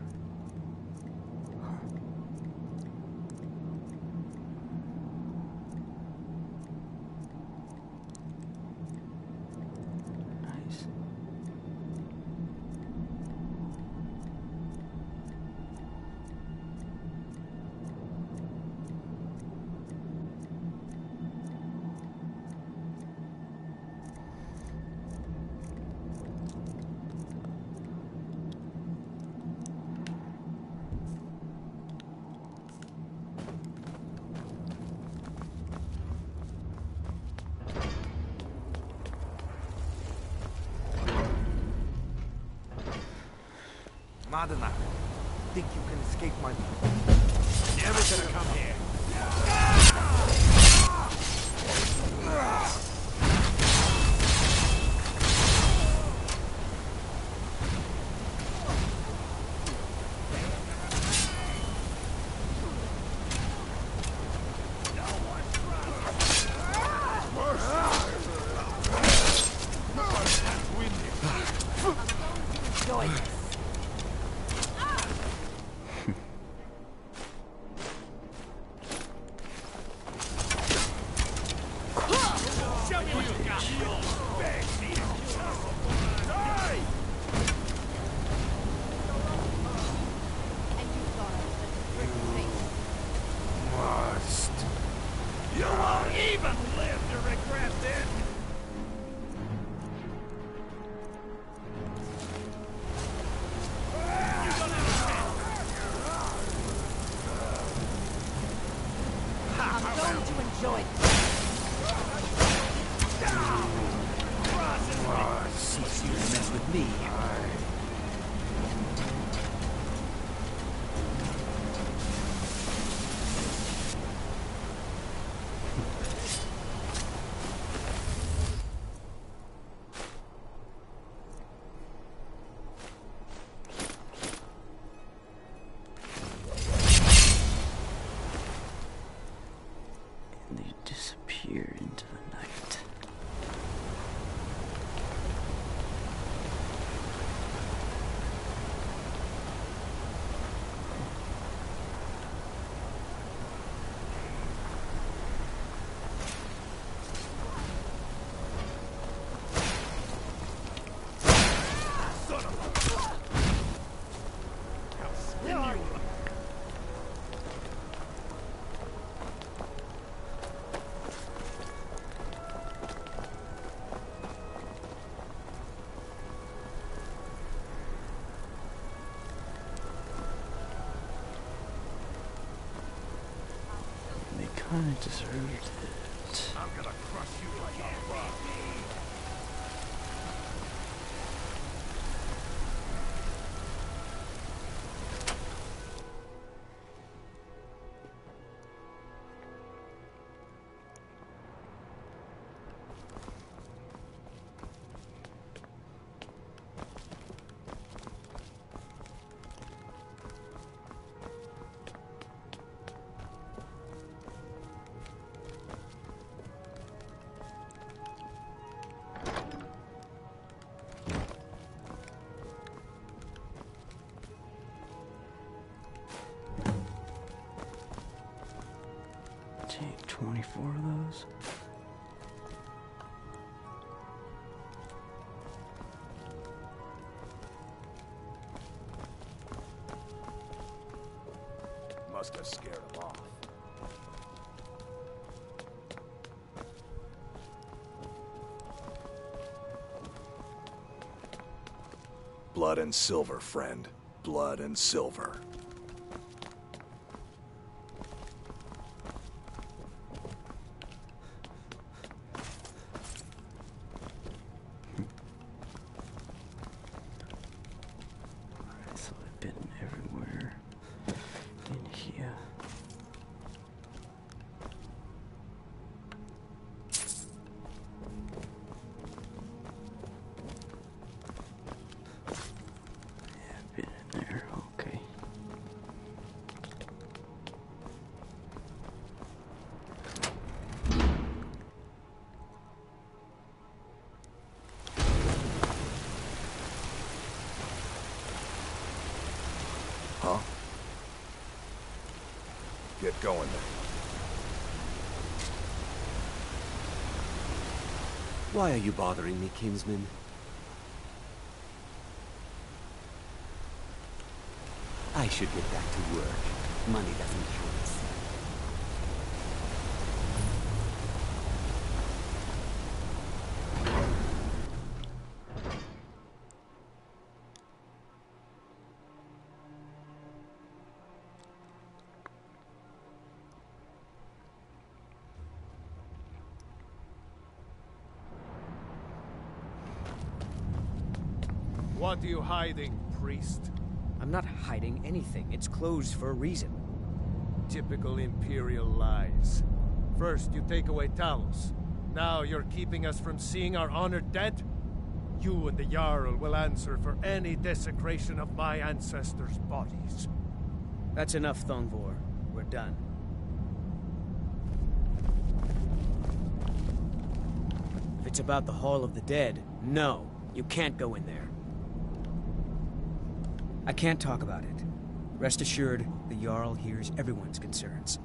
S15: Madana, think you can escape my...
S7: Never gonna come here. You won't even live to regret it!
S13: I'm going to enjoy it.
S18: Cease you to mess with me.
S8: And they disappear into the night. They kind of deserved it.
S7: I'm gonna crush you like a rock.
S8: Take 24 of those.
S6: Must have scared him off. Blood and silver, friend. Blood and silver.
S8: So I've been everywhere in here. Yeah, I've been in there. Okay.
S6: Huh? Get going then.
S3: Why are you bothering me, kinsman? I should get back to work. Money doesn't count.
S4: What are you hiding, priest?
S9: I'm not hiding anything. It's closed for a reason.
S4: Typical Imperial lies. First, you take away Talos. Now you're keeping us from seeing our honored dead? You and the Jarl will answer for any desecration of my ancestors' bodies.
S9: That's enough, Thongvor. We're done. If it's about the Hall of the Dead, no, you can't go in there. I can't talk about it. Rest assured, the Jarl hears everyone's concerns.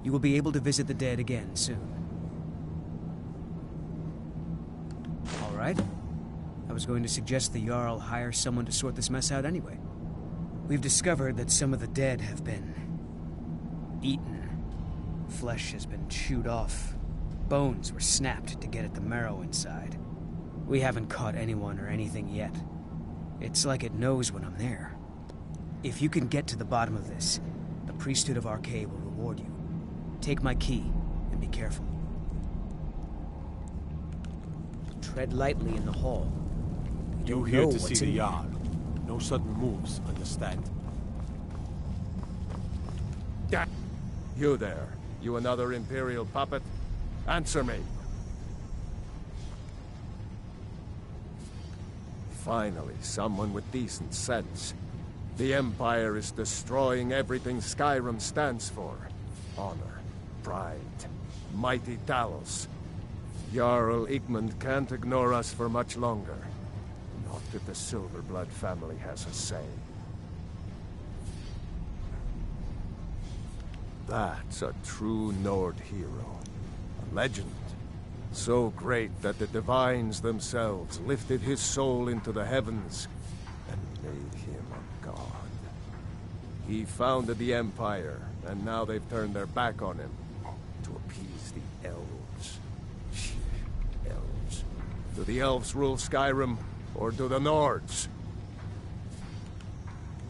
S9: You will be able to visit the dead again soon. All right? I was going to suggest the Jarl hire someone to sort this mess out anyway. We've discovered that some of the dead have been eaten. Flesh has been chewed off. Bones were snapped to get at the marrow inside. We haven't caught anyone or anything yet. It's like it knows when I'm there. If you can get to the bottom of this, the priesthood of Arcade will reward you. Take my key, and be careful. Tread lightly in the hall.
S22: You here to see the Jarl. No sudden moves, understand?
S4: You there. You another Imperial puppet? Answer me. Finally, someone with decent sense. The Empire is destroying everything Skyrim stands for. Honor, pride, mighty Talos. Jarl Igmund can't ignore us for much longer. Not if the Silverblood family has a say. That's a true Nord hero. A legend. So great that the Divines themselves lifted his soul into the heavens and made him a god. He founded the Empire, and now they've turned their back on him to appease the elves. Elves. Do the elves rule Skyrim, or do the Nords?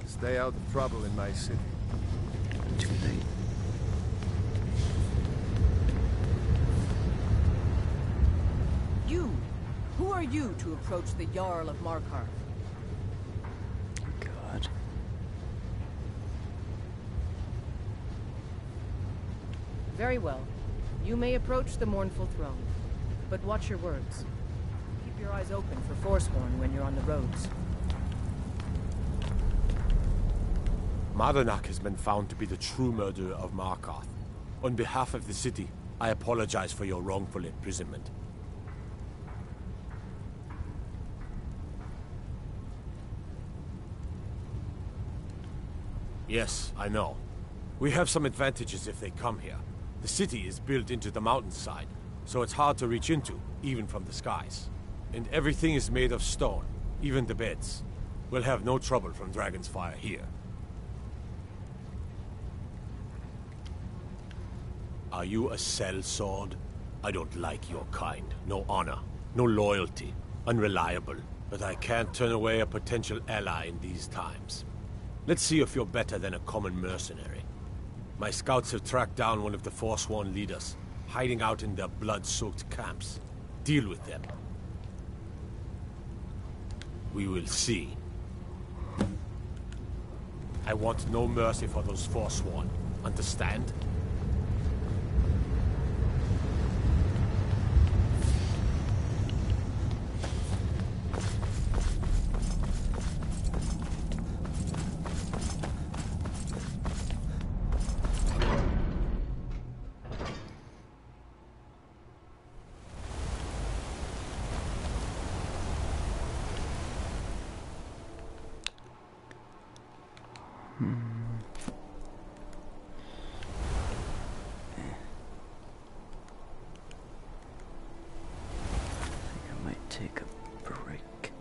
S4: Stay out of trouble in my city.
S8: Too late.
S5: You! Who are you to approach the Jarl of Markarth?
S8: God.
S5: Very well. You may approach the mournful throne. But watch your words. Keep your eyes open for Forsworn when you're on the roads.
S22: Madanak has been found to be the true murderer of Markarth. On behalf of the city, I apologize for your wrongful imprisonment. Yes, I know. We have some advantages if they come here. The city is built into the mountainside, so it's hard to reach into, even from the skies. And everything is made of stone, even the beds. We'll have no trouble from Dragon's Fire here. Are you a sellsword? I don't like your kind. No honor, no loyalty, unreliable. But I can't turn away a potential ally in these times. Let's see if you're better than a common mercenary. My scouts have tracked down one of the Forsworn leaders, hiding out in their blood-soaked camps. Deal with them. We will see. I want no mercy for those Forsworn. Understand?
S8: Take a break.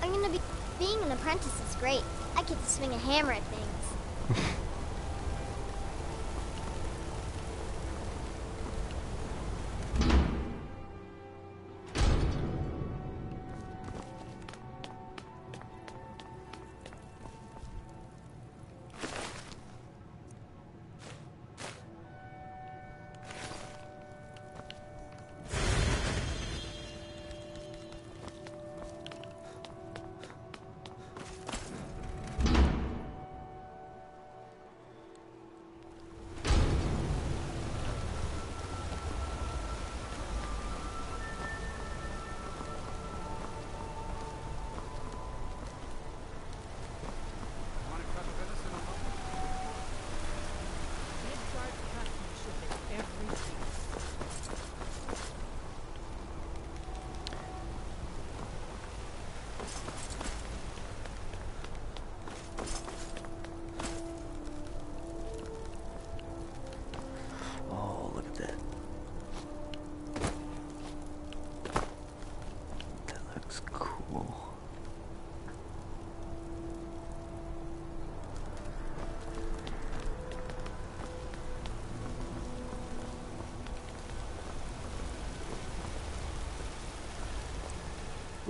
S23: I'm gonna be... Being an apprentice is great. I get to swing a hammer at things.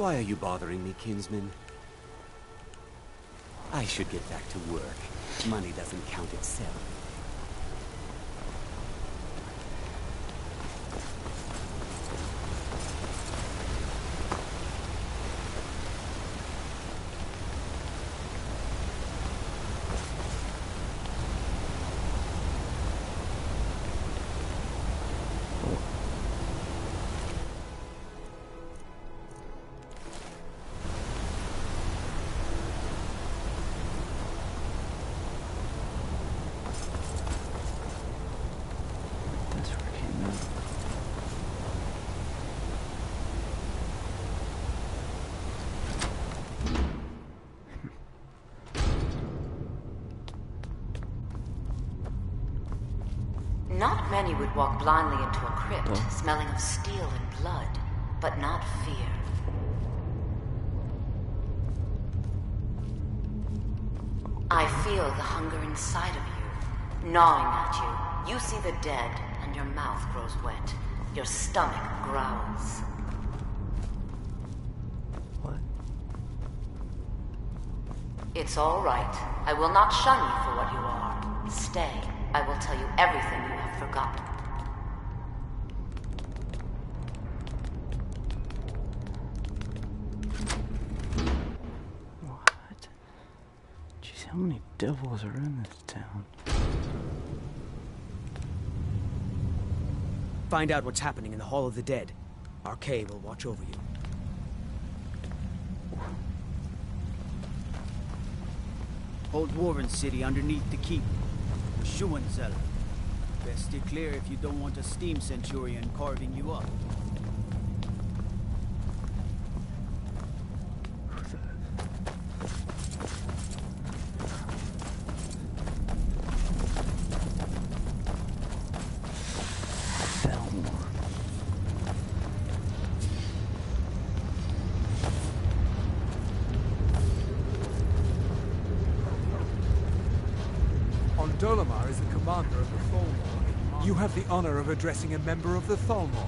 S3: Why are you bothering me, kinsman? I should get back to work. Money doesn't count itself.
S1: Not many would walk blindly into a crypt, smelling of steel and blood, but not fear. I feel the hunger inside of you, gnawing at you. You see the dead, and your mouth grows wet. Your stomach growls.
S8: What?
S1: It's all right. I will not shun you for what you are. Stay. I will tell you everything you have forgotten.
S8: What? Jeez, how many devils are in this town?
S9: Find out what's happening in the Hall of the Dead. Arcay will watch over you. Old Warren City underneath the keep. Schuenzel. Best steer clear if you don't want a steam centurion carving you up.
S12: Dolomar is the commander of the Thalmor. You have the honor of addressing a member of the Thalmor.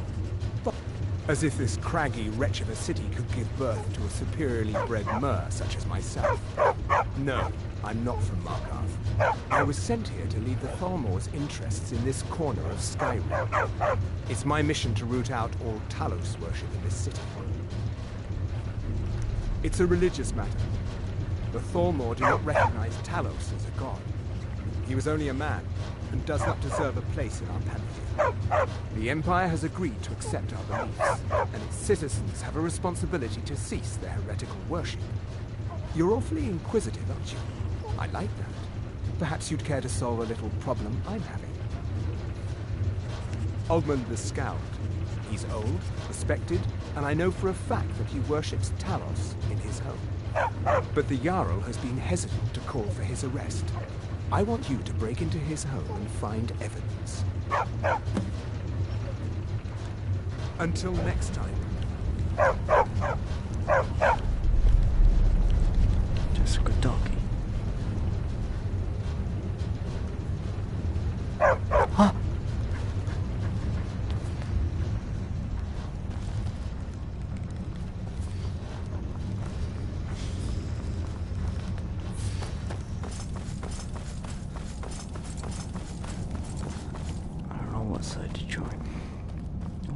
S12: As if this craggy wretch of a city could give birth to a superiorly bred mer such as myself. No, I'm not from Markarth. I was sent here to lead the Thalmor's interests in this corner of Skyrim. It's my mission to root out all Talos worship in this city. It's a religious matter. The Thalmor do not recognize Talos as a god. He was only a man, and does not deserve a place in our pantheon. The Empire has agreed to accept our beliefs, and its citizens have a responsibility to cease their heretical worship. You're awfully inquisitive, aren't you? I like that. Perhaps you'd care to solve a little problem I'm having. Ogmund the Scowled. He's old, respected, and I know for a fact that he worships Talos in his home. But the Jarl has been hesitant to call for his arrest. I want you to break into his home and find evidence. Until next time.
S8: Jessica Doggy. Huh?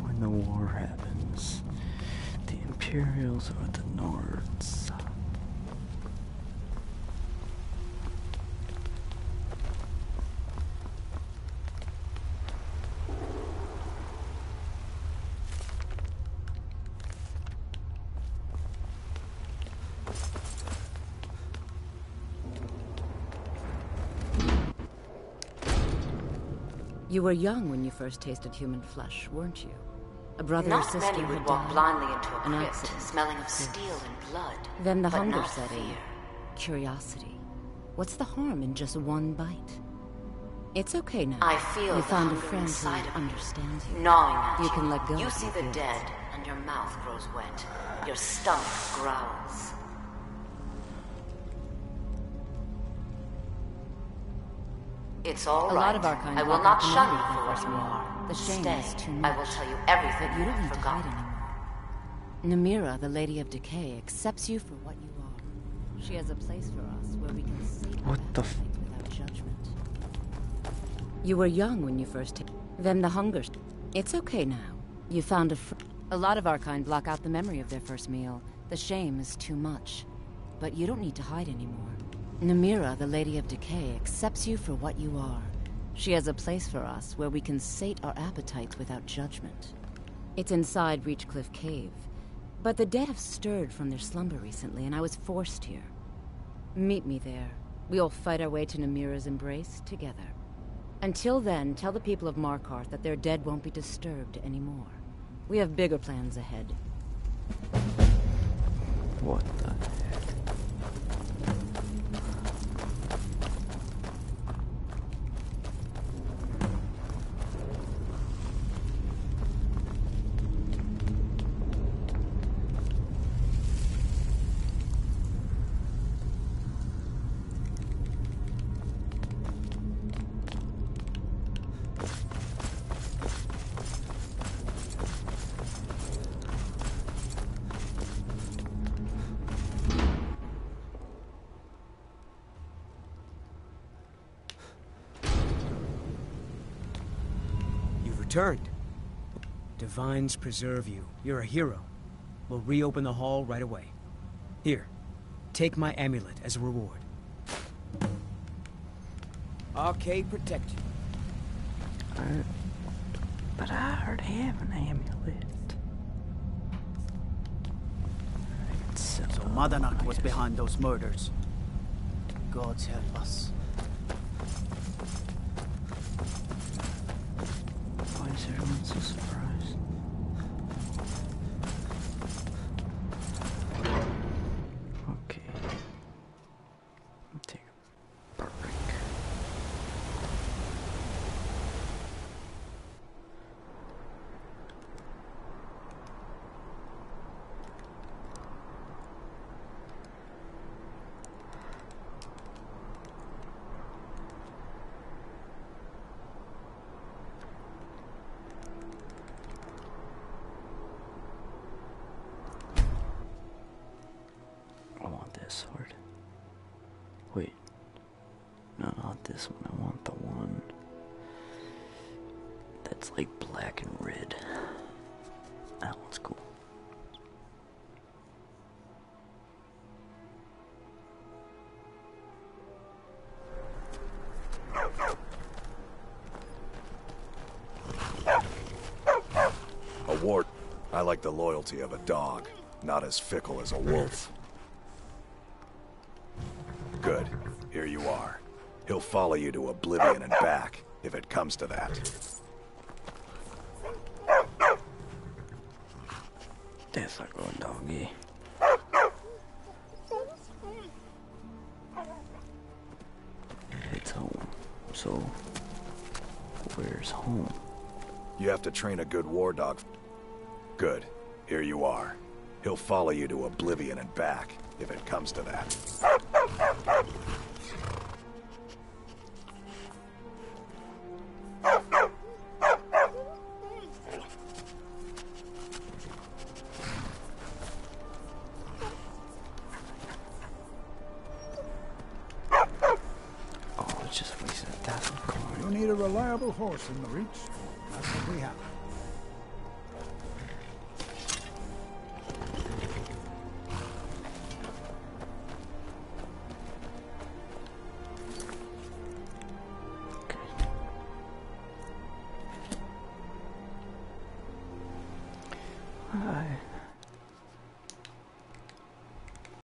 S8: When the war happens, the Imperials or the Nords.
S1: You were young when you first tasted human flesh, weren't you? A brother or sister
S17: many would walk blindly into a crypt,
S1: accident,
S17: smelling of steel and blood.
S1: Then the
S17: but
S1: hunger
S17: not
S1: set in.
S17: fear.
S1: Curiosity. What's the harm in just one bite? It's okay now.
S17: I feel
S1: you
S17: the
S1: found a
S17: hunger
S1: friend
S17: inside
S1: who
S17: of you,
S1: understands you.
S17: gnawing at
S1: You can let go.
S17: You see
S1: of
S17: the
S1: your
S17: dead,
S1: guilt.
S17: and your mouth grows wet. Your stomach growls. It's all right.
S1: A lot of our kind
S17: I will
S1: walk
S17: not
S1: into
S17: shun you
S1: murder
S17: for what
S1: before
S17: you
S1: me.
S17: are.
S1: The shame
S17: Stay.
S1: is too
S17: I will
S1: much.
S17: tell you everything
S1: But you don't
S17: have
S1: need to hide
S17: forgotten.
S1: anymore. Namira, the Lady of Decay, accepts you for what you are. She has a place for us where we can sate our appetite without judgment. You were young when you first then the hunger. It's okay now. You found a lot of our kind block out the memory of their first meal. The shame is too much. But you don't need to hide anymore. Namira, the Lady of Decay, accepts you for what you are. She has a place for us where we can sate our appetites without judgment. It's inside Reachcliff Cave. But the dead have stirred from their slumber recently, and I was forced here. Meet me there. We'll fight our way to Namira's embrace together. Until then, tell the people of Markarth that their dead won't be disturbed anymore. We have bigger plans ahead.
S8: What the heck?
S9: Returned. Divines preserve you. You're a hero. We'll reopen the hall right away. Here, take my amulet as a reward. Arcade protect you.
S8: But I already have an amulet.
S10: So Madanak was behind those murders. Gods help us.
S8: Why is everyone so surprised? Okay. Take a break. Sword. Wait. No, not this one. I want the one that's like black and red. That one's cool.
S6: A ward. I like the loyalty of a dog, not as fickle as a wolf. Good. Here you are. He'll follow you to oblivion and back, if it comes to that.
S8: That's like a doggy. It's home. So, where's home?
S6: You have to train a good war dog. Good. Here you are. He'll follow you to oblivion and back, if it comes to that.
S8: Oh, it's just wasting 1,000 coins.
S20: You need a reliable horse in the Reach. That's what we have.